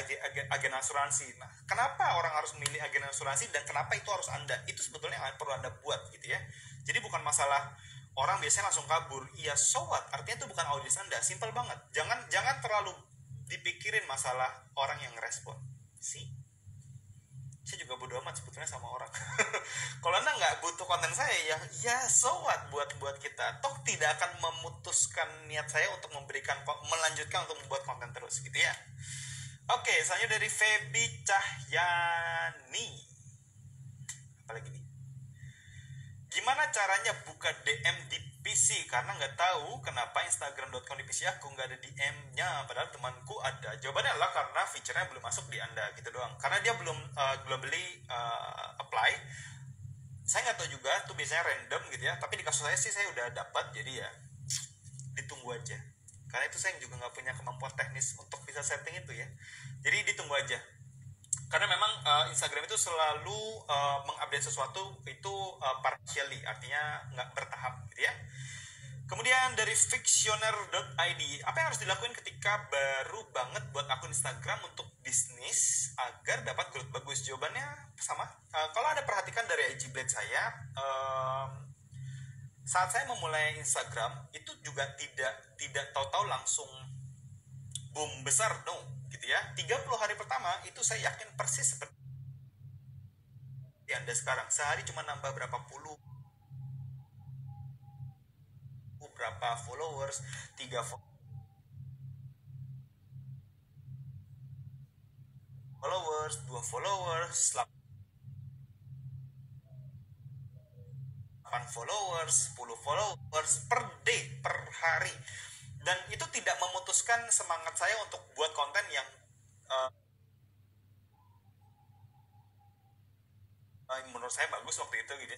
agen asuransi. Nah, kenapa orang harus memilih agen asuransi dan kenapa itu harus Anda? Itu sebetulnya yang perlu Anda buat gitu ya. Jadi bukan masalah orang biasanya langsung kabur. Iya, so what? Artinya itu bukan audiens Anda. Simple banget. Jangan terlalu dipikirin masalah orang yang ngerespon. Sih. Saya juga bodo amat sebetulnya sama orang. Kalau Anda nggak butuh konten saya, ya so what buat kita. Toh tidak akan memutuskan niat saya untuk melanjutkan untuk membuat konten terus gitu ya. Oke, selanjutnya dari Feby Cahyani. Apalagi nih? Gimana caranya buka DM di PC? Karena nggak tahu kenapa Instagram.com di PC aku nggak ada DM-nya, padahal temanku ada. Jawabannya adalah karena fiturnya belum masuk di Anda gitu doang. Karena dia belum globally apply. Saya nggak tahu juga, tuh biasanya random gitu ya. Tapi di kasus saya sih saya udah dapat, jadi ya ditunggu aja. Karena itu saya juga nggak punya kemampuan teknis untuk bisa setting itu ya. Jadi ditunggu aja. Karena memang Instagram itu selalu mengupdate sesuatu itu partially, artinya nggak bertahap gitu ya. Kemudian dari Fictioner.id, apa yang harus dilakuin ketika baru banget buat akun Instagram untuk bisnis agar dapat growth bagus? Jawabannya sama. Kalau Anda perhatikan dari IG Blade saya, saat saya memulai Instagram itu juga tidak tahu-tahu langsung boom besar, no gitu ya. 30 hari pertama itu saya yakin persis seperti Anda sekarang. Sehari cuma nambah berapa puluh, berapa followers, 3 followers, 2 followers, 8 followers, 10 followers per day, per hari. Dan itu tidak memutuskan semangat saya untuk buat konten yang menurut saya bagus waktu itu gitu.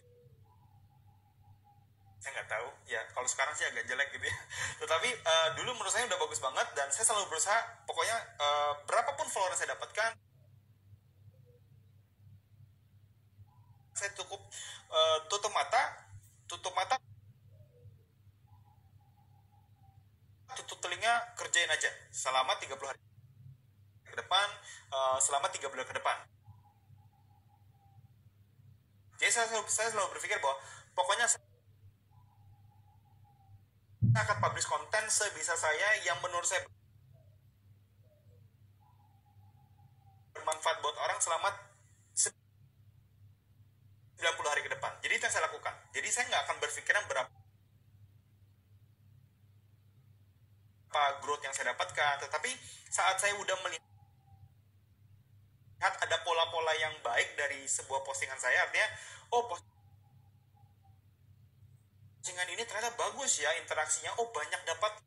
Saya nggak tahu ya, kalau sekarang sih agak jelek gitu ya. Tetapi dulu menurut saya udah bagus banget, dan saya selalu berusaha pokoknya berapapun follower saya dapatkan, saya cukup tutup mata, tutup telinga, kerjain aja selama 30 hari ke depan, selama 3 bulan ke depan. Jadi saya selalu berpikir bahwa pokoknya saya akan publish konten sebisa saya yang menurut saya bermanfaat buat orang selama 90 hari ke depan. Jadi itu yang saya lakukan. Jadi saya nggak akan berpikiran berapa growth yang saya dapatkan. Tetapi saat saya udah melihat ada pola-pola yang baik dari sebuah postingan saya, artinya postingan ini ternyata bagus ya interaksinya, banyak dapat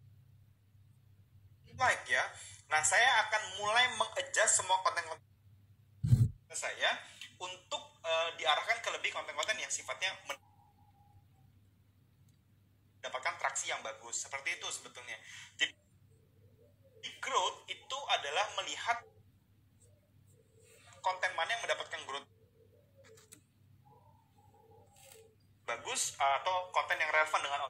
like ya. Nah, saya akan mulai mengadjust semua konten-konten saya untuk diarahkan ke lebih konten-konten yang sifatnya mendapatkan traksi yang bagus. Seperti itu sebetulnya. Jadi growth itu adalah melihat konten mana yang mendapatkan growth bagus atau konten yang relevan dengan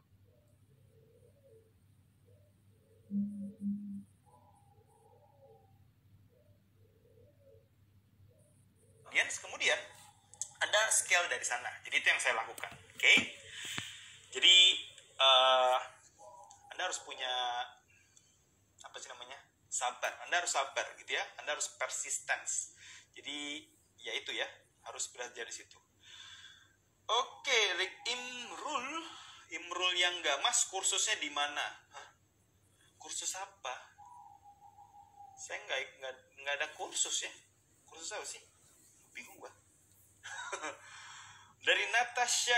audience, kemudian Anda scale dari sana. Jadi itu yang saya lakukan. Oke? Jadi Anda harus punya apa sih namanya? sabar. Anda harus sabar gitu ya. Anda harus persistence. Jadi ya itu ya, harus belajar di situ. Oke, Rick Imrul yang gak mas, kursusnya di mana? Hah? Kursus apa? Saya nggak ada kursus ya. Kursus apa sih? Bingung gua. Dari Natasha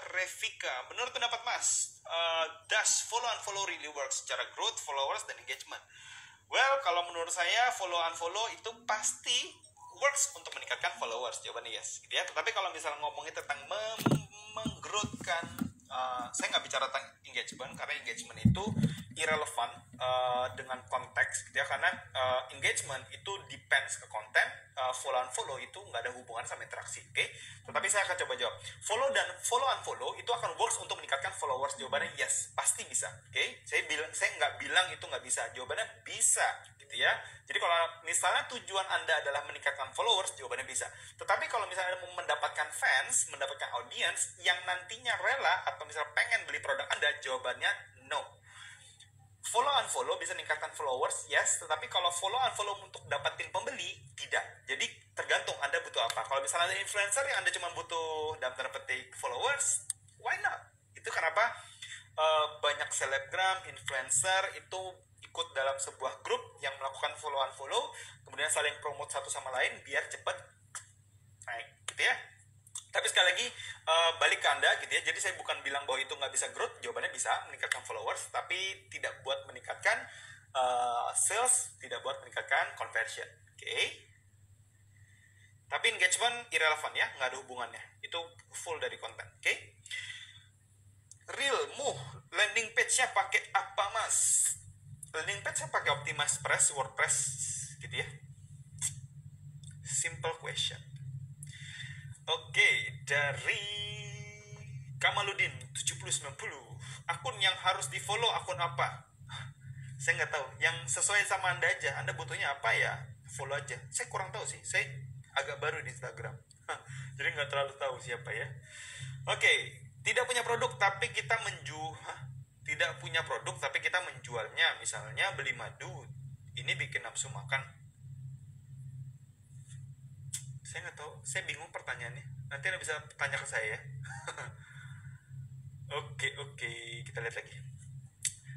Revika, menurut pendapat Mas, does follow and follow really works secara growth, followers, dan engagement? Well, kalau menurut saya follow and follow itu pasti works untuk meningkatkan followers, jawabannya yes gitu ya. Tetapi kalau misalnya ngomongin tentang menggrowthkan, saya nggak bicara tentang engagement karena engagement itu irrelevant dengan konteks gitu ya, karena engagement itu depends ke konten, follow and follow itu nggak ada hubungan sama interaksi, oke? Tetapi saya akan coba jawab, follow and follow itu akan works untuk meningkatkan followers, jawabannya yes, pasti bisa, oke? Saya nggak bilang itu nggak bisa, jawabannya bisa gitu ya. Jadi kalau misalnya tujuan Anda adalah meningkatkan followers, jawabannya bisa. Tetapi kalau misalnya Anda mau mendapatkan fans, mendapatkan audience yang nantinya rela atau misalnya pengen beli produk Anda, jawabannya no. Follow and follow bisa meningkatkan followers, yes. Tetapi kalau follow and follow untuk dapatin pembeli, tidak. Jadi tergantung Anda butuh apa. Kalau misalnya ada influencer yang Anda cuma butuh dalam tanda petik followers, why not? Itu kenapa banyak selebgram, influencer itu ikut dalam sebuah grup yang melakukan follow and follow, kemudian saling promote satu sama lain biar cepat naik, gitu ya. Tapi sekali lagi balik ke Anda gitu ya. Jadi saya bukan bilang bahwa itu nggak bisa growth, jawabannya bisa meningkatkan followers, tapi tidak buat meningkatkan sales, tidak buat meningkatkan conversion, oke? Tapi engagement irrelevant ya, nggak ada hubungannya. Itu full dari konten, oke? Realmu, landing page-nya pakai apa mas? Landing page-nya pakai OptimizePress, WordPress gitu ya. Simple question. Oke, dari Kamaludin 7090, akun yang harus di follow akun apa? Saya nggak tahu, yang sesuai sama Anda aja. Anda butuhnya apa ya, follow aja. Saya kurang tahu sih, saya agak baru di Instagram, jadi nggak terlalu tahu siapa ya. Oke, tidak punya produk tapi kita tidak punya produk tapi kita menjualnya. Misalnya beli madu, ini bikin nafsu makan. Saya nggak tahu, saya bingung pertanyaannya. Nanti Anda bisa tanya ke saya ya. Oke, kita lihat lagi.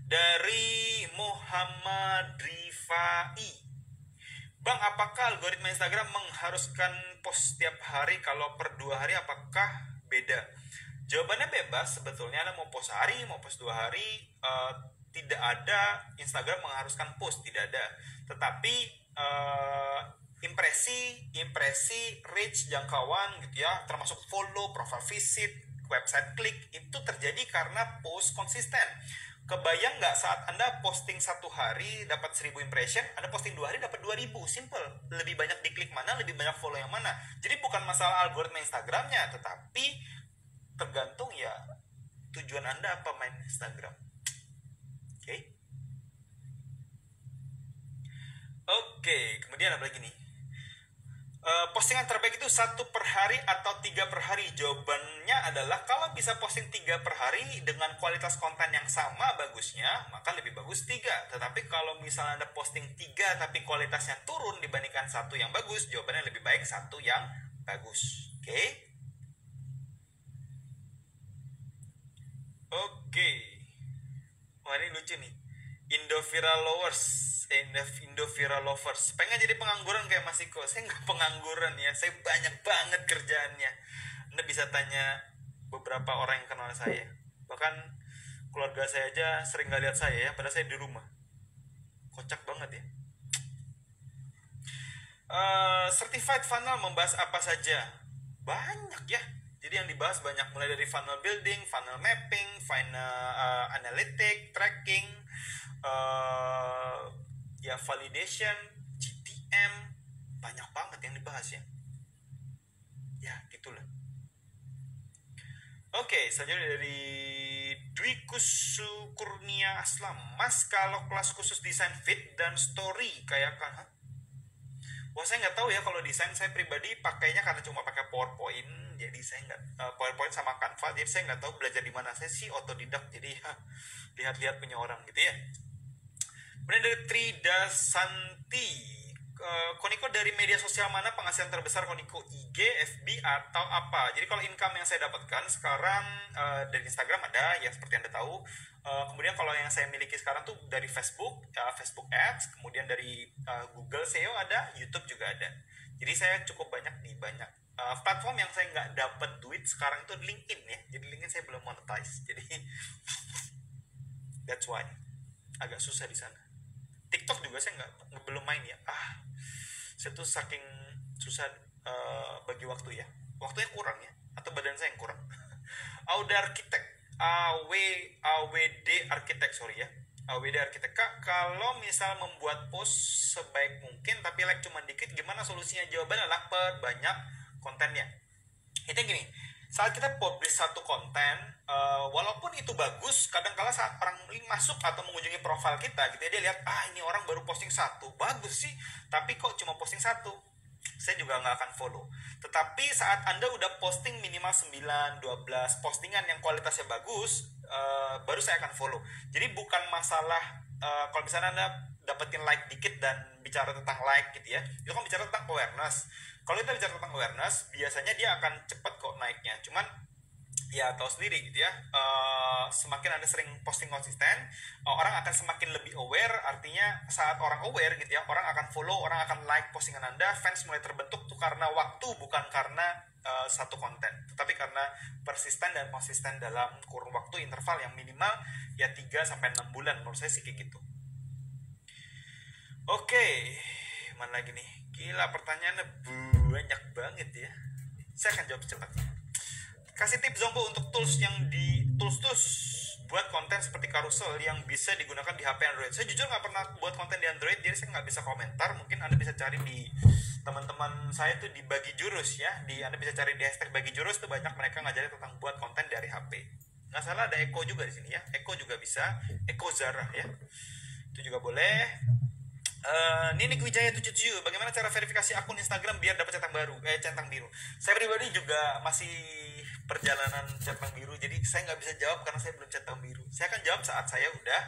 Dari Muhammad Rifai, Bang, apakah algoritma Instagram mengharuskan post setiap hari? Kalau per 2 hari apakah beda? Jawabannya bebas sebetulnya. Anda mau post hari, mau post 2 hari, tidak ada Instagram mengharuskan post, tidak ada. Tetapi impresi, reach, jangkauan gitu ya, termasuk follow, profile visit, website klik, itu terjadi karena post konsisten. Kebayang nggak saat Anda posting 1 hari dapat 1000 impression, Anda posting 2 hari dapat 2000, simple. Lebih banyak diklik mana, lebih banyak follow yang mana. Jadi bukan masalah algoritma Instagramnya, tetapi tergantung ya tujuan Anda apa main Instagram. Oke, kemudian apa lagi nih? Postingan terbaik itu 1 per hari atau 3 per hari? Jawabannya adalah kalau bisa posting 3 per hari dengan kualitas konten yang sama bagusnya, maka lebih bagus 3. Tetapi kalau misalnya Anda posting 3 tapi kualitasnya turun dibandingkan 1 yang bagus, jawabannya lebih baik 1 yang bagus. Oke. Wah, ini lucu nih. Indoviral lovers pengen jadi pengangguran kayak Mas Iko. Saya nggak pengangguran ya, saya banyak banget kerjaannya. Anda bisa tanya beberapa orang yang kenal saya, bahkan keluarga saya aja sering nggak lihat saya ya, padahal saya di rumah. Kocak banget ya. Certified funnel membahas apa saja? Banyak ya. Jadi yang dibahas banyak, mulai dari funnel building, funnel mapping, funnel analytic, tracking, ya validation, GTM, banyak banget yang dibahas ya. Ya gitulah. Oke, selanjutnya dari Dwi Kurnia Aslam, Mas, kalau kelas khusus desain feed dan story kayak kan? Wah, saya nggak tahu ya. Kalau desain saya pribadi pakainya karena cuma pakai PowerPoint jadi saya nggak PowerPoint sama Canva, jadi saya nggak tahu belajar di mana. Saya sih otodidak, jadi lihat-lihat punya orang gitu ya. Kemudian dari Trida Santi, Koniko dari media sosial mana penghasilan terbesar Koniko? IG, FB atau apa? Jadi kalau income yang saya dapatkan sekarang dari Instagram ada ya seperti Anda tahu. Kemudian kalau yang saya miliki sekarang tuh dari Facebook, Facebook Ads, kemudian dari Google SEO ada, YouTube juga ada. Jadi saya cukup banyak di banyak platform. Yang saya nggak dapat duit sekarang itu LinkedIn ya. Jadi LinkedIn saya belum monetize. Jadi that's why agak susah di sana. TikTok juga saya belum main ya. Saya tuh saking susah bagi waktu ya. Waktunya kurang ya, atau badan saya yang kurang. Auda Arsitek, AWD Arsitek, sorry ya. AWD Arsitek. Kak, kalau misal membuat post sebaik mungkin tapi like cuma dikit, gimana solusinya? Jawabannya adalah perbanyak kontennya. Itu gini, saat kita publish satu konten, walaupun itu bagus, kadang-kala saat orang masuk atau mengunjungi profil kita gitu ya, dia lihat ini orang baru posting satu, bagus sih, tapi kok cuma posting satu, saya juga nggak akan follow. Tetapi saat Anda udah posting minimal 9, 12 postingan yang kualitasnya bagus, baru saya akan follow. Jadi bukan masalah kalau misalnya Anda dapetin like dikit dan bicara tentang like gitu ya, itu kan bicara tentang awareness. Kalau kita bicara tentang awareness, biasanya dia akan cepat kok naiknya. Cuman ya tahu sendiri gitu ya, semakin Anda sering posting konsisten, orang akan semakin lebih aware. Artinya saat orang aware gitu ya, orang akan follow, orang akan like postingan Anda. Fans mulai terbentuk tuh karena waktu, bukan karena satu konten, tetapi karena persisten dan konsisten dalam kurun waktu interval yang minimal ya 3-6 bulan. Menurut saya sih kayak gitu. Oke, mana lagi nih? Gila, pertanyaannya banyak banget ya. Saya akan jawab secepatnya. Kasih tips dong Bu untuk tools buat konten seperti carousel yang bisa digunakan di HP Android. Saya jujur nggak pernah buat konten di Android, jadi saya nggak bisa komentar. Mungkin Anda bisa cari di teman-teman saya tuh di Bagi Jurus ya. Anda bisa cari di hashtag Bagi Jurus, tuh banyak mereka ngajarin tentang buat konten dari HP. Nggak salah ada Eko juga di sini ya. Eko juga bisa, Eko Zara ya. Itu juga boleh. Ninik Wijaya 77, bagaimana cara verifikasi akun Instagram biar dapat centang biru? Saya pribadi juga masih perjalanan centang biru, jadi saya nggak bisa jawab karena saya belum centang biru. Saya akan jawab saat saya udah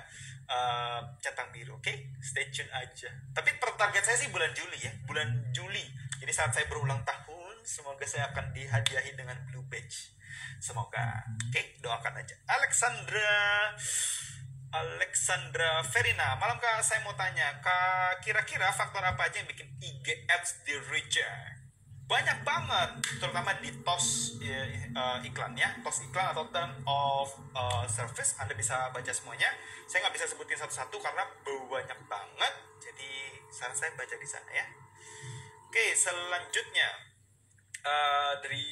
centang biru. Oke? Stay tune aja. Tapi target saya sih bulan Juli ya, bulan Juli. Jadi saat saya berulang tahun, semoga saya akan dihadiahi dengan blue badge. Semoga. Oke, doakan aja. Alexandra Verina, malam Kak, saya mau tanya, Kak, kira-kira faktor apa aja yang bikin IG ads di reject? Banyak banget, terutama di TOS iklan ya, TOS iklan atau term of service. Anda bisa baca semuanya. Saya nggak bisa sebutin satu-satu karena banyak banget. Jadi saran saya baca di sana ya. Oke, selanjutnya dari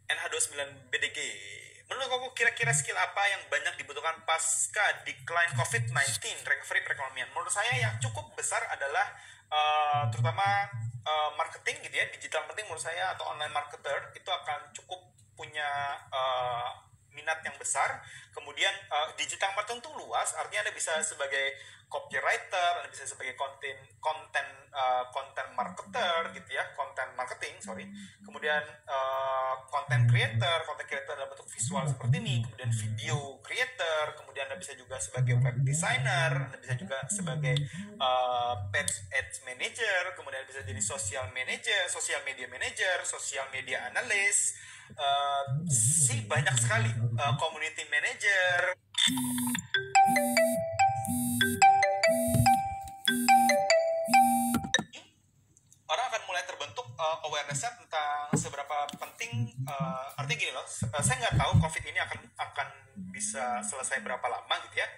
NH29BDG. Menurut kamu kira-kira skill apa yang banyak dibutuhkan pasca decline COVID-19 recovery perekonomian? Menurut saya yang cukup besar adalah terutama marketing gitu ya, digital marketing menurut saya, atau online marketer itu akan cukup punya minat yang besar. Kemudian digital marketing itu luas, artinya Anda bisa sebagai copywriter, Anda bisa sebagai content marketer gitu ya, content marketing, sorry. Kemudian content creator dalam bentuk visual seperti ini, kemudian video creator, kemudian Anda bisa juga sebagai web designer, Anda bisa juga sebagai page ads manager, kemudian bisa jadi social media manager, social media analyst, banyak sekali, community manager. Orang akan mulai terbentuk awareness-nya tentang seberapa penting, artinya gini loh, saya nggak tahu COVID ini akan bisa selesai berapa lama gitu ya.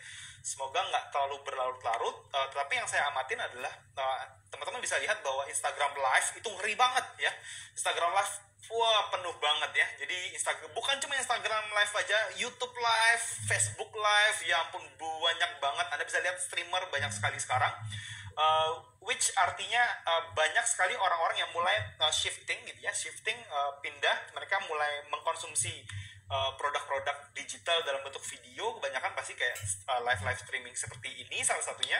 Semoga nggak terlalu berlarut-larut, tetapi yang saya amatin adalah teman-teman bisa lihat bahwa Instagram Live itu ngeri banget ya. Instagram Live penuh banget ya. Jadi Instagram bukan cuma Instagram Live aja, YouTube Live, Facebook Live, ya ampun banyak banget. Anda bisa lihat streamer banyak sekali sekarang. Which artinya banyak sekali orang-orang yang mulai shifting pindah, mereka mulai mengkonsumsi produk-produk digital dalam bentuk video, kebanyakan pasti kayak live streaming seperti ini salah satunya.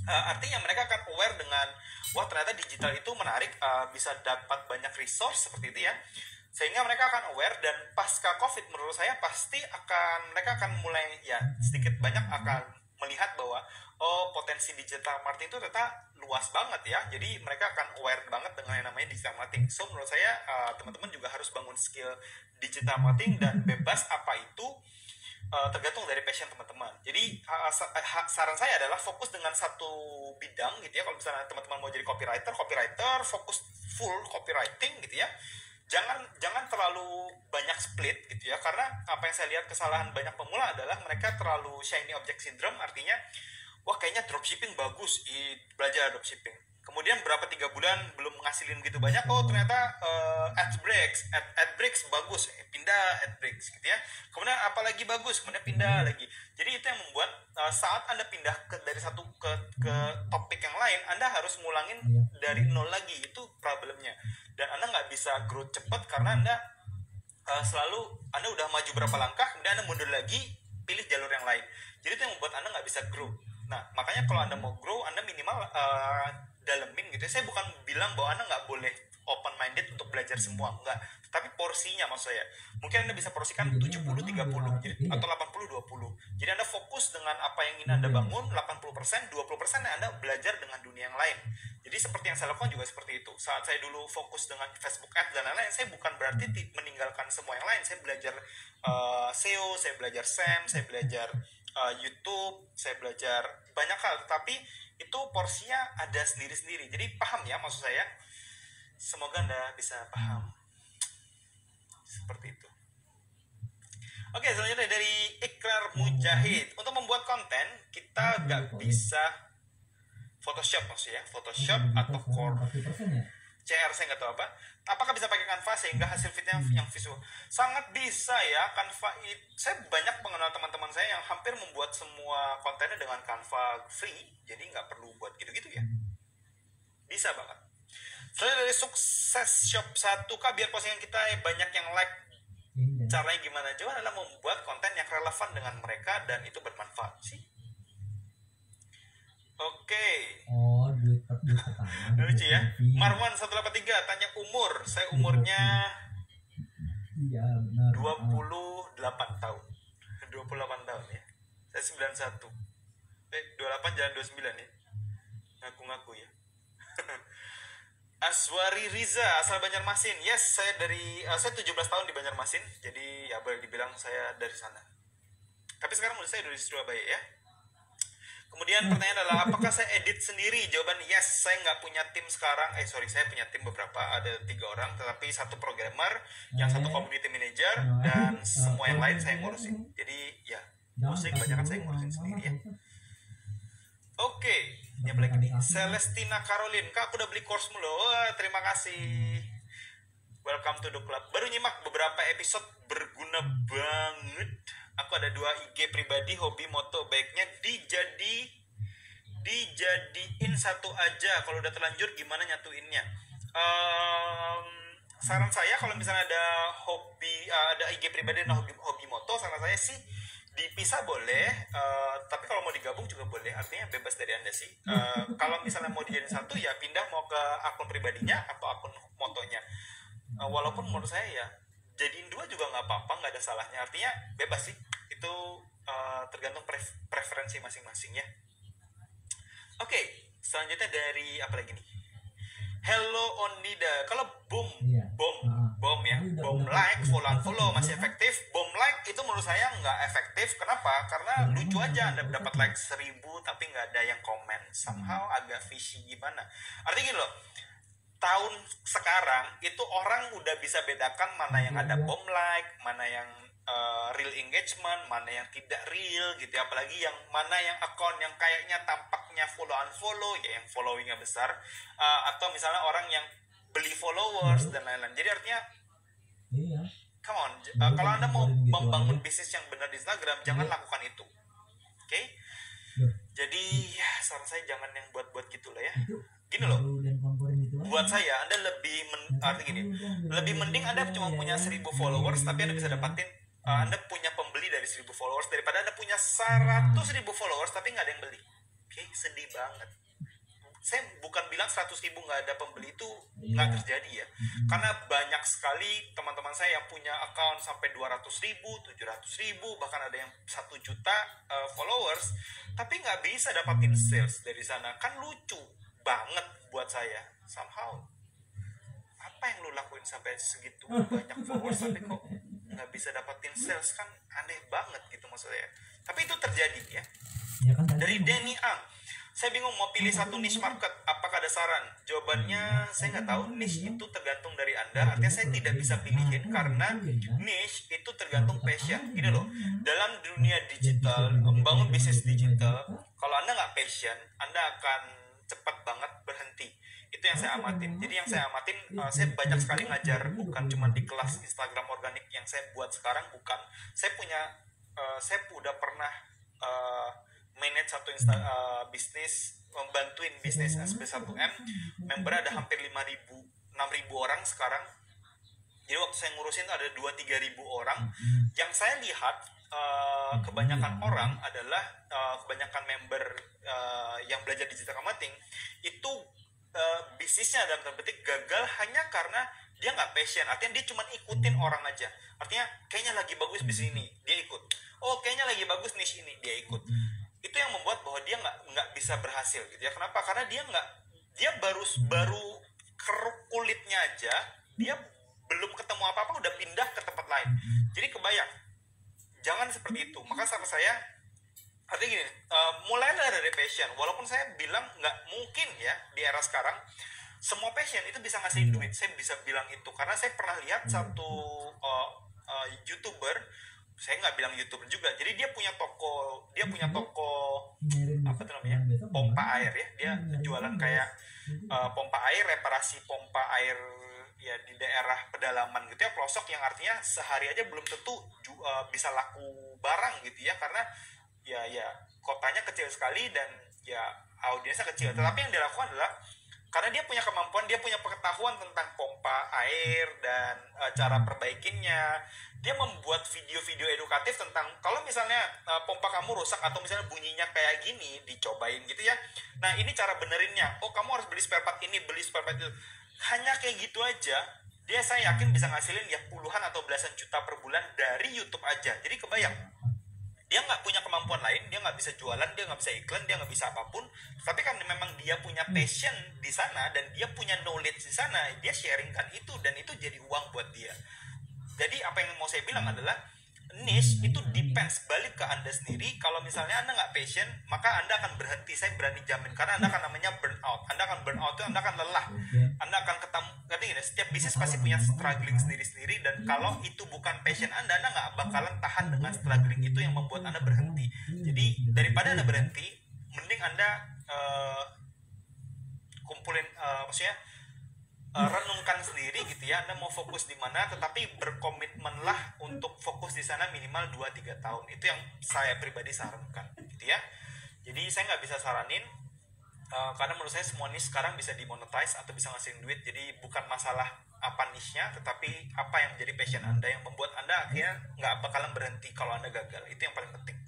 Artinya mereka akan aware dengan wah ternyata digital itu menarik, bisa dapat banyak resource seperti itu ya. sehingga mereka akan aware, dan pasca COVID menurut saya pasti mereka akan mulai ya sedikit banyak akan melihat bahwa potensi digital marketing itu ternyata luas banget ya. Jadi mereka akan aware banget dengan yang namanya digital marketing. So menurut saya teman-teman juga harus bangun skill digital marketing, dan bebas apa itu tergantung dari passion teman-teman. Jadi saran saya adalah fokus dengan satu bidang gitu ya. Kalau misalnya teman-teman mau jadi copywriter, fokus full copywriting gitu ya. Jangan terlalu banyak split gitu ya, karena apa yang saya lihat kesalahan banyak pemula adalah mereka terlalu shiny object syndrome. Artinya wah kayaknya dropshipping bagus, belajar dropshipping, kemudian berapa 3 bulan belum menghasilin gitu banyak, ternyata AdBricks bagus, pindah AdBricks gitu ya, kemudian apalagi bagus, kemudian pindah lagi. Jadi itu yang membuat saat Anda pindah dari satu ke topik yang lain, Anda harus ngulangin dari nol lagi. Itu problemnya, dan Anda nggak bisa growth cepat karena Anda selalu Anda udah maju berapa langkah, kemudian Anda mundur lagi, pilih jalur yang lain. Jadi itu yang membuat Anda nggak bisa grow. Nah, makanya kalau Anda mau grow, Anda minimal dalemin gitu ya. Saya bukan bilang bahwa Anda nggak boleh open minded untuk belajar semua, enggak. Tapi porsinya maksud saya. Mungkin Anda bisa porsikan 70-30 jadi, atau 80-20. Jadi Anda fokus dengan apa yang ingin Anda bangun, 80%, 20% Anda belajar dengan dunia yang lain. Jadi seperti yang saya lakukan juga seperti itu. Saat saya dulu fokus dengan Facebook Ads dan lain-lain, saya bukan berarti meninggalkan semua yang lain. Saya belajar SEO, saya belajar SEM, saya belajar YouTube, saya belajar banyak hal, tapi itu porsinya ada sendiri-sendiri. Jadi paham ya maksud saya? Semoga Anda bisa paham. Seperti itu. Oke, selanjutnya dari Ikrar Mujahid. Untuk membuat konten, kita nggak bisa Photoshop maksudnya, Photoshop atau Core CR, saya nggak tahu apa. Apakah bisa pakai Canva sehingga hasil fitnya yang visual? Sangat bisa ya. Canva saya banyak mengenal teman-teman saya yang hampir membuat semua kontennya dengan Canva free, jadi nggak perlu buat gitu-gitu ya. Bisa banget. Selanjutnya dari Sukses Shop 1K, biar postingan kita banyak yang like. Caranya gimana? Coba adalah membuat konten yang relevan dengan mereka dan itu bermanfaat sih. Oke. Duit pertama. Lucu ya. Marwan 183 tanya umur. Saya umurnya 28 tahun. 28 tahun ya. Saya 91. 28 jalan 29 ya. Ngaku-ngaku ya. Aswari Riza asal Banjarmasin. Yes, saya 17 tahun di Banjarmasin. Jadi ya boleh dibilang saya dari sana. Tapi sekarang menurut saya dari Surabaya ya. Kemudian pertanyaan adalah apakah saya edit sendiri? Jawaban yes, saya nggak punya tim sekarang. Saya punya tim beberapa, ada 3 orang, tetapi 1 programmer, yang 1 community manager, dan semua yang lain saya ngurusin. Jadi ya, musik kebanyakan saya ngurusin sendiri ya. Oke, ini apa lagi nih? Celestina Caroline, Kak aku udah beli course-mu loh. Terima kasih. Welcome to the club. Baru nyimak beberapa episode, berguna banget. Aku ada 2 IG pribadi, hobi moto, baiknya dijadiin satu aja. Kalau udah terlanjur gimana nyatuinnya? Saran saya kalau misalnya ada hobi, ada IG pribadi dan hobi moto, saran saya sih dipisah boleh, tapi kalau mau digabung juga boleh. Artinya bebas dari Anda sih. Kalau misalnya mau dijadiin satu ya pindah mau ke akun pribadinya atau akun motonya. Walaupun menurut saya ya jadiin 2 juga nggak apa-apa, nggak ada salahnya. Artinya bebas sih, itu tergantung preferensi masing-masing ya. Oke, selanjutnya dari apa lagi nih? Hello Onida, kalau bom ya, bom like, follow masih efektif. Bom like itu menurut saya nggak efektif. Kenapa? Karena lucu aja Anda dapat like 1000 tapi nggak ada yang komen, somehow agak fishy gimana. Artinya gini loh, tahun sekarang itu orang udah bisa bedakan mana yang ada bom like, mana yang real engagement, mana yang tidak real gitu ya. Apalagi yang mana yang akun yang kayaknya tampaknya follow ya, yang followingnya besar, atau misalnya orang yang beli followers dan lain-lain. Jadi artinya come on, kalau Anda mau membangun bisnis yang benar di Instagram, jangan lakukan itu. Oke? Jadi ya saran saya jangan yang buat-buat gitu lah ya. Gini loh, buat saya Anda lebih mending Anda cuma punya 1000 followers tapi Anda bisa dapatin Anda punya pembeli dari 1000 followers daripada Anda punya 100.000 followers tapi nggak ada yang beli. Oke, sedih banget. saya bukan bilang 100.000 nggak ada pembeli itu nggak terjadi ya, karena banyak sekali teman-teman saya yang punya account sampai 200.000, 700.000, bahkan ada yang 1 juta followers, tapi nggak bisa dapatin sales dari sana. Kan lucu banget buat saya somehow. Apa yang lu lakuin sampai segitu banyak followers tapi kok nggak bisa dapatin sales? Kan aneh banget gitu maksudnya. Tapi itu terjadi ya. Dari Denny Ang, saya bingung mau pilih satu niche market, apakah ada saran? Jawabannya saya nggak tahu. Niche itu tergantung dari Anda. Artinya saya tidak bisa pilihin karena niche itu tergantung passion. Gini loh, dalam dunia digital, membangun bisnis digital, kalau Anda nggak passion, Anda akan cepat banget berhenti. Itu yang saya amatin. Jadi yang saya amatin, saya banyak sekali ngajar, bukan cuma di kelas Instagram organik yang saya buat sekarang, bukan. Saya udah pernah manage satu bisnis, membantuin bisnis SB1M, member ada hampir 5.000, 6.000 orang sekarang. Jadi waktu saya ngurusin ada 2-3 ribu orang. Yang saya lihat kebanyakan orang adalah kebanyakan member yang belajar digital marketing itu bisnisnya dalam tanda petik gagal hanya karena dia nggak passion. Artinya dia cuma ikutin orang aja. Artinya kayaknya lagi bagus bisnis ini, dia ikut. Oh kayaknya lagi bagus niche ini, dia ikut. Itu yang membuat bahwa dia nggak bisa berhasil gitu ya. Kenapa? Karena dia baru keruk kulitnya aja, dia belum ketemu apa-apa udah pindah ke tempat lain. Jadi kebayang, jangan seperti itu. Maka saran saya, artinya gini, mulailah dari passion. Walaupun saya bilang nggak mungkin ya di era sekarang semua passion itu bisa ngasih duit. Saya bisa bilang itu karena saya pernah lihat satu YouTuber, saya nggak bilang YouTuber juga. Jadi dia punya toko apa tuh namanya, pompa air ya. Dia jualan kayak pompa air, reparasi pompa air ya di daerah pedalaman gitu ya, pelosok, yang artinya sehari aja belum tentu bisa laku barang gitu ya, karena ya kotanya kecil sekali dan ya audiensnya kecil. Tetapi yang dilakukan adalah karena dia punya kemampuan, dia punya pengetahuan tentang pompa air dan cara perbaikinnya. Dia membuat video-video edukatif tentang kalau misalnya pompa kamu rusak atau misalnya bunyinya kayak gini, dicobain gitu ya. Nah ini cara benerinnya. Oh kamu harus beli spare part ini, beli spare part itu. Hanya kayak gitu aja, dia saya yakin bisa ngasilin ya puluhan atau belasan juta per bulan dari YouTube aja. Jadi kebayang, dia nggak punya kemampuan lain, dia nggak bisa jualan, dia nggak bisa iklan, dia nggak bisa apapun. Tapi kan memang dia punya passion di sana dan dia punya knowledge di sana, dia sharingkan itu dan itu jadi uang buat dia. Jadi apa yang mau saya bilang adalah niche itu depends, balik ke Anda sendiri. Kalau misalnya Anda nggak passion, maka Anda akan berhenti. Saya berani jamin, karena Anda akan namanya burnout. Anda akan burnout itu Anda akan lelah. Anda akan ketemu, gini, setiap bisnis pasti punya struggling sendiri-sendiri, dan kalau itu bukan passion Anda nggak bakalan tahan dengan struggling itu yang membuat Anda berhenti. Jadi daripada Anda berhenti, mending Anda kumpulin, maksudnya renungkan sendiri gitu ya, Anda mau fokus di mana, tetapi berkomitmenlah untuk fokus di sana minimal 2-3 tahun. Itu yang saya pribadi sarankan gitu ya. Jadi saya nggak bisa saranin karena menurut saya semua niche sekarang bisa dimonetize atau bisa ngasihin duit. Jadi bukan masalah apa niche-nya, tetapi apa yang menjadi passion Anda yang membuat Anda akhirnya nggak bakalan berhenti kalau Anda gagal. Itu yang paling penting.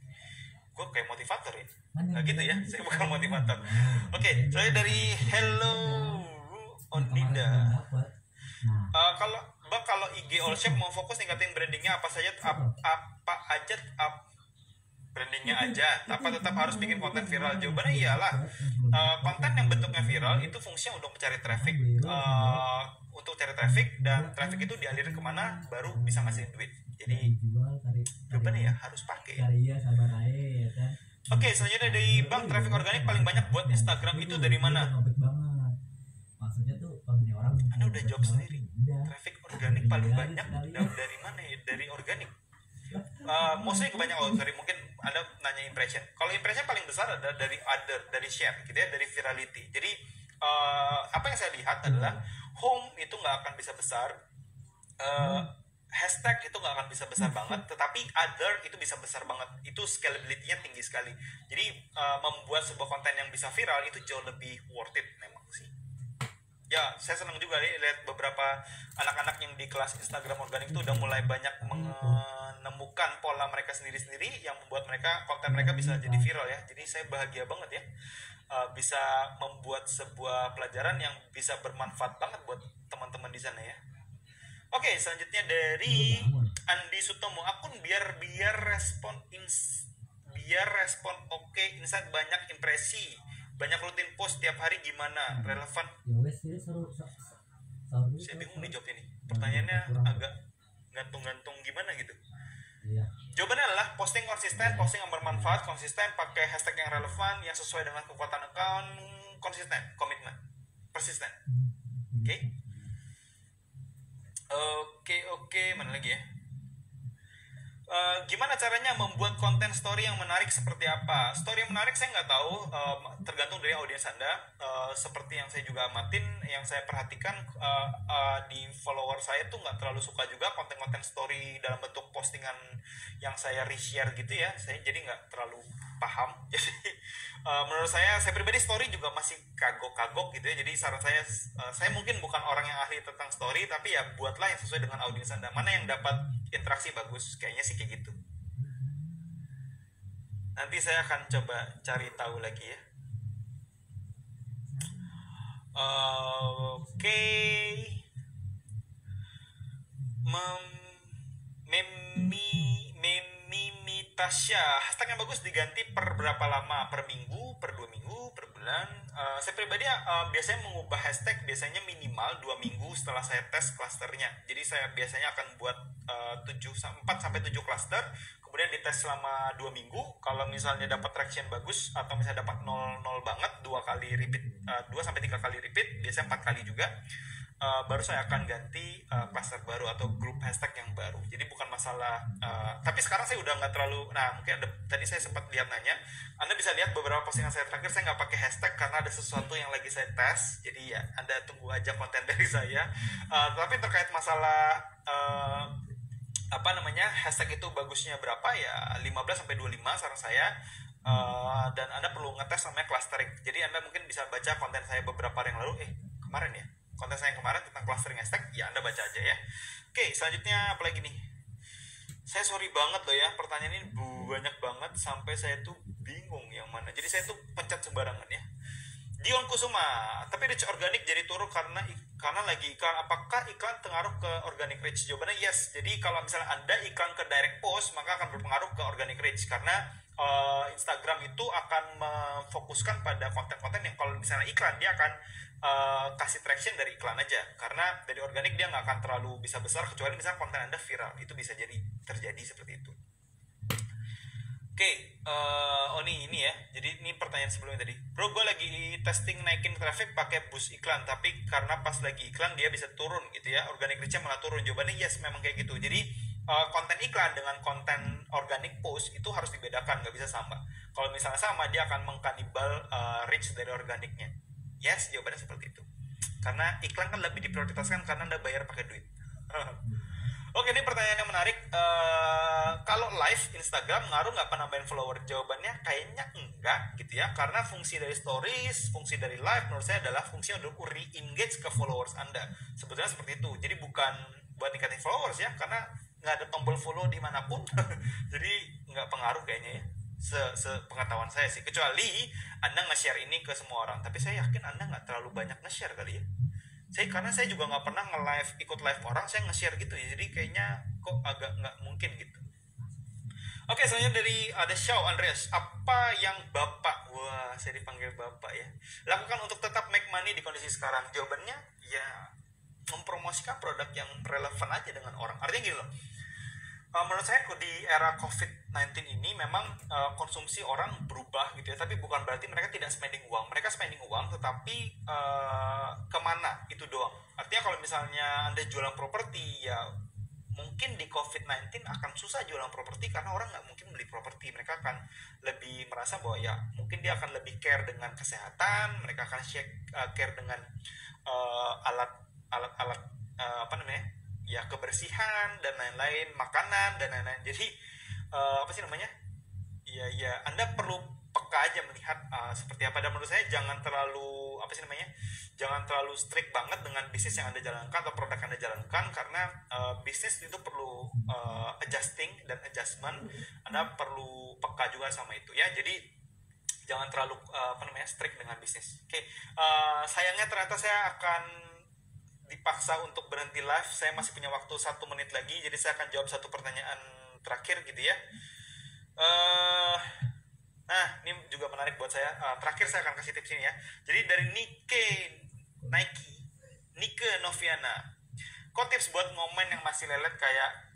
Gue kayak motivator ya, nggak gitu ya, saya bukan motivator. Oke, saya dari Hello Ondida. Kalau IG All Shape mau fokus ningkatin brandingnya apa aja brandingnya aja, apa tetap harus bikin konten viral? Jawabannya iyalah, konten yang bentuknya viral itu fungsinya untuk mencari traffic, dan traffic itu dialirin kemana baru bisa ngasih duit. Jadi jawabannya ya harus pakai. Oke, selanjutnya dari Bang, traffic organik paling banyak buat Instagram itu dari mana? Anda udah jawab sendiri. Traffic organik paling banyak dari mana ya? Dari organik. Mostly kebanyakan dari, mungkin Anda nanya impression. Kalau impression paling besar ada dari dari share gitu ya, dari virality. Jadi apa yang saya lihat adalah home itu nggak akan bisa besar, hashtag itu nggak akan bisa besar banget, tetapi other itu bisa besar banget. Itu scalability-nya tinggi sekali. Jadi membuat sebuah konten yang bisa viral itu jauh lebih worth it memang sih. Ya, saya senang juga nih lihat beberapa anak-anak yang di kelas Instagram organik itu udah mulai banyak menemukan pola mereka sendiri-sendiri yang membuat konten mereka bisa jadi viral ya. Jadi saya bahagia banget ya. bisa membuat sebuah pelajaran yang bisa bermanfaat banget buat teman-teman di sana ya. Oke, selanjutnya dari Andi Sutomo, akun biar respon oke, insight banyak impresi, banyak rutin post tiap hari gimana, relevan. Ya wes ini seru. Saya bingung nih jawabnya nih. Pertanyaannya agak gantung-gantung gimana gitu. Iya. Jawabannya adalah posting konsisten, posting yang bermanfaat, konsisten, pakai hashtag yang relevan, yang sesuai dengan kekuatan account, konsisten, komitmen, persisten. Oke, mana lagi ya? Gimana caranya membuat konten story yang menarik seperti apa? Story yang menarik saya nggak tahu, tergantung dari audiens Anda. Seperti yang saya juga amatin, yang saya perhatikan di follower saya tuh nggak terlalu suka juga konten-konten story dalam bentuk postingan yang saya reshare gitu ya. Saya jadi nggak terlalu paham. Jadi menurut saya pribadi story juga masih kagok-kagok gitu ya. Jadi saran saya mungkin bukan orang yang ahli tentang story, tapi ya buatlah yang sesuai dengan audiens Anda. Mana yang dapat interaksi bagus, kayaknya sih kayak gitu. Nanti saya akan coba cari tahu lagi ya. Oke. Tasya, hashtag yang bagus diganti per berapa lama? Per minggu, per 2 minggu, per bulan? Saya pribadi biasanya mengubah hashtag biasanya minimal 2 minggu setelah saya tes klasternya. Jadi saya biasanya akan buat 4-7 klaster, kemudian dites selama 2 minggu. Kalau misalnya dapat traction bagus atau misalnya dapat 0 banget, 2 kali repeat, 2-3 kali repeat, biasanya 4 kali juga. Baru saya akan ganti cluster baru atau grup hashtag yang baru. Jadi bukan masalah, tapi sekarang saya udah nggak terlalu. Nah mungkin tadi saya sempat lihat nanya, Anda bisa lihat beberapa postingan saya terakhir saya nggak pakai hashtag karena ada sesuatu yang lagi saya tes. Jadi ya Anda tunggu aja konten dari saya. Tapi terkait masalah hashtag itu bagusnya berapa ya, 15-25 saran saya. Dan Anda perlu ngetes namanya clustering. Jadi Anda mungkin bisa baca konten saya beberapa hari yang lalu, kemarin ya, konten saya yang kemarin tentang clustering hashtag, ya Anda baca aja ya. Oke, selanjutnya apa lagi nih? Saya sorry banget loh ya, pertanyaan ini banyak banget sampai saya tuh bingung yang mana. Jadi saya tuh pencet sembarangan ya. Dion Kusuma, tapi reach organik jadi turun karena lagi iklan. Apakah iklan pengaruh ke organic reach? Jawabannya yes. Jadi kalau misalnya Anda iklan ke direct post, maka akan berpengaruh ke organic reach karena Instagram itu akan memfokuskan pada konten-konten yang kalau misalnya iklan dia akan kasih traction dari iklan aja, karena dari organik dia nggak akan terlalu bisa besar kecuali misalnya konten Anda viral. Itu bisa jadi terjadi seperti itu. Oke, ini ya. Jadi ini pertanyaan sebelumnya tadi. Bro, gue lagi testing naikin traffic pakai boost iklan, tapi karena pas lagi iklan dia bisa turun gitu ya. Organic reach-nya malah turun. Jawabannya yes, memang kayak gitu. Jadi konten iklan dengan konten organic post itu harus dibedakan, nggak bisa sama. Kalau misalnya sama, dia akan mengkanibal reach dari organiknya. Yes, jawabannya seperti itu. Karena iklan kan lebih diprioritaskan karena Anda bayar pakai duit. Oke, ini pertanyaan yang menarik. Kalau live Instagram ngaruh nggak penambahan follower? Jawabannya kayaknya enggak gitu ya. Karena fungsi dari stories, fungsi dari live menurut saya adalah fungsi untuk re-engage ke followers Anda. Sebetulnya seperti itu. Jadi bukan buat ningkatin followers ya, karena nggak ada tombol follow dimanapun. Jadi nggak pengaruh kayaknya ya. Sepengetahuan saya sih. Kecuali Anda nge-share ini ke semua orang. Tapi saya yakin Anda nggak terlalu banyak nge-share kali ya. Karena saya juga nggak pernah ikut live orang, saya nge-share gitu ya, jadi kayaknya kok agak nggak mungkin gitu. Oke, selanjutnya dari ada Shaw Andreas, apa yang Bapak, wah saya dipanggil Bapak ya, lakukan untuk tetap make money di kondisi sekarang? Jawabannya ya mempromosikan produk yang relevan aja dengan orang. Artinya gini loh, menurut saya di era COVID-19 ini memang konsumsi orang berubah gitu ya, tapi bukan berarti mereka tidak spending uang. Mereka spending uang, tetapi kemana itu doang. Artinya kalau misalnya Anda jualan properti, ya mungkin di COVID-19 akan susah jualan properti karena orang nggak mungkin beli properti. Mereka akan lebih merasa bahwa ya mungkin dia akan lebih care dengan kesehatan, mereka akan care dengan alat ya kebersihan dan lain-lain, makanan dan lain-lain. Jadi ya Anda perlu peka aja melihat seperti apa. Dan menurut saya jangan terlalu strict banget dengan bisnis yang Anda jalankan atau produk yang Anda jalankan, karena bisnis itu perlu adjusting dan adjustment. Anda perlu peka juga sama itu ya. Jadi jangan terlalu strict dengan bisnis. Oke, sayangnya ternyata saya akan dipaksa untuk berhenti live. Saya masih punya waktu 1 menit lagi, jadi saya akan jawab satu pertanyaan terakhir gitu ya. Nah, ini juga menarik buat saya. Terakhir saya akan kasih tips ini ya. Jadi dari Nike Noviana. Kok tips buat ngomen yang masih lelet kayak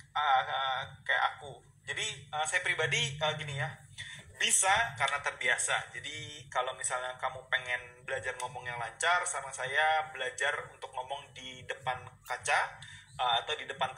aku. Jadi saya pribadi gini ya. Bisa karena terbiasa. Jadi kalau misalnya kamu pengen belajar ngomong yang lancar, saran saya belajar untuk ngomong di depan kaca atau di depan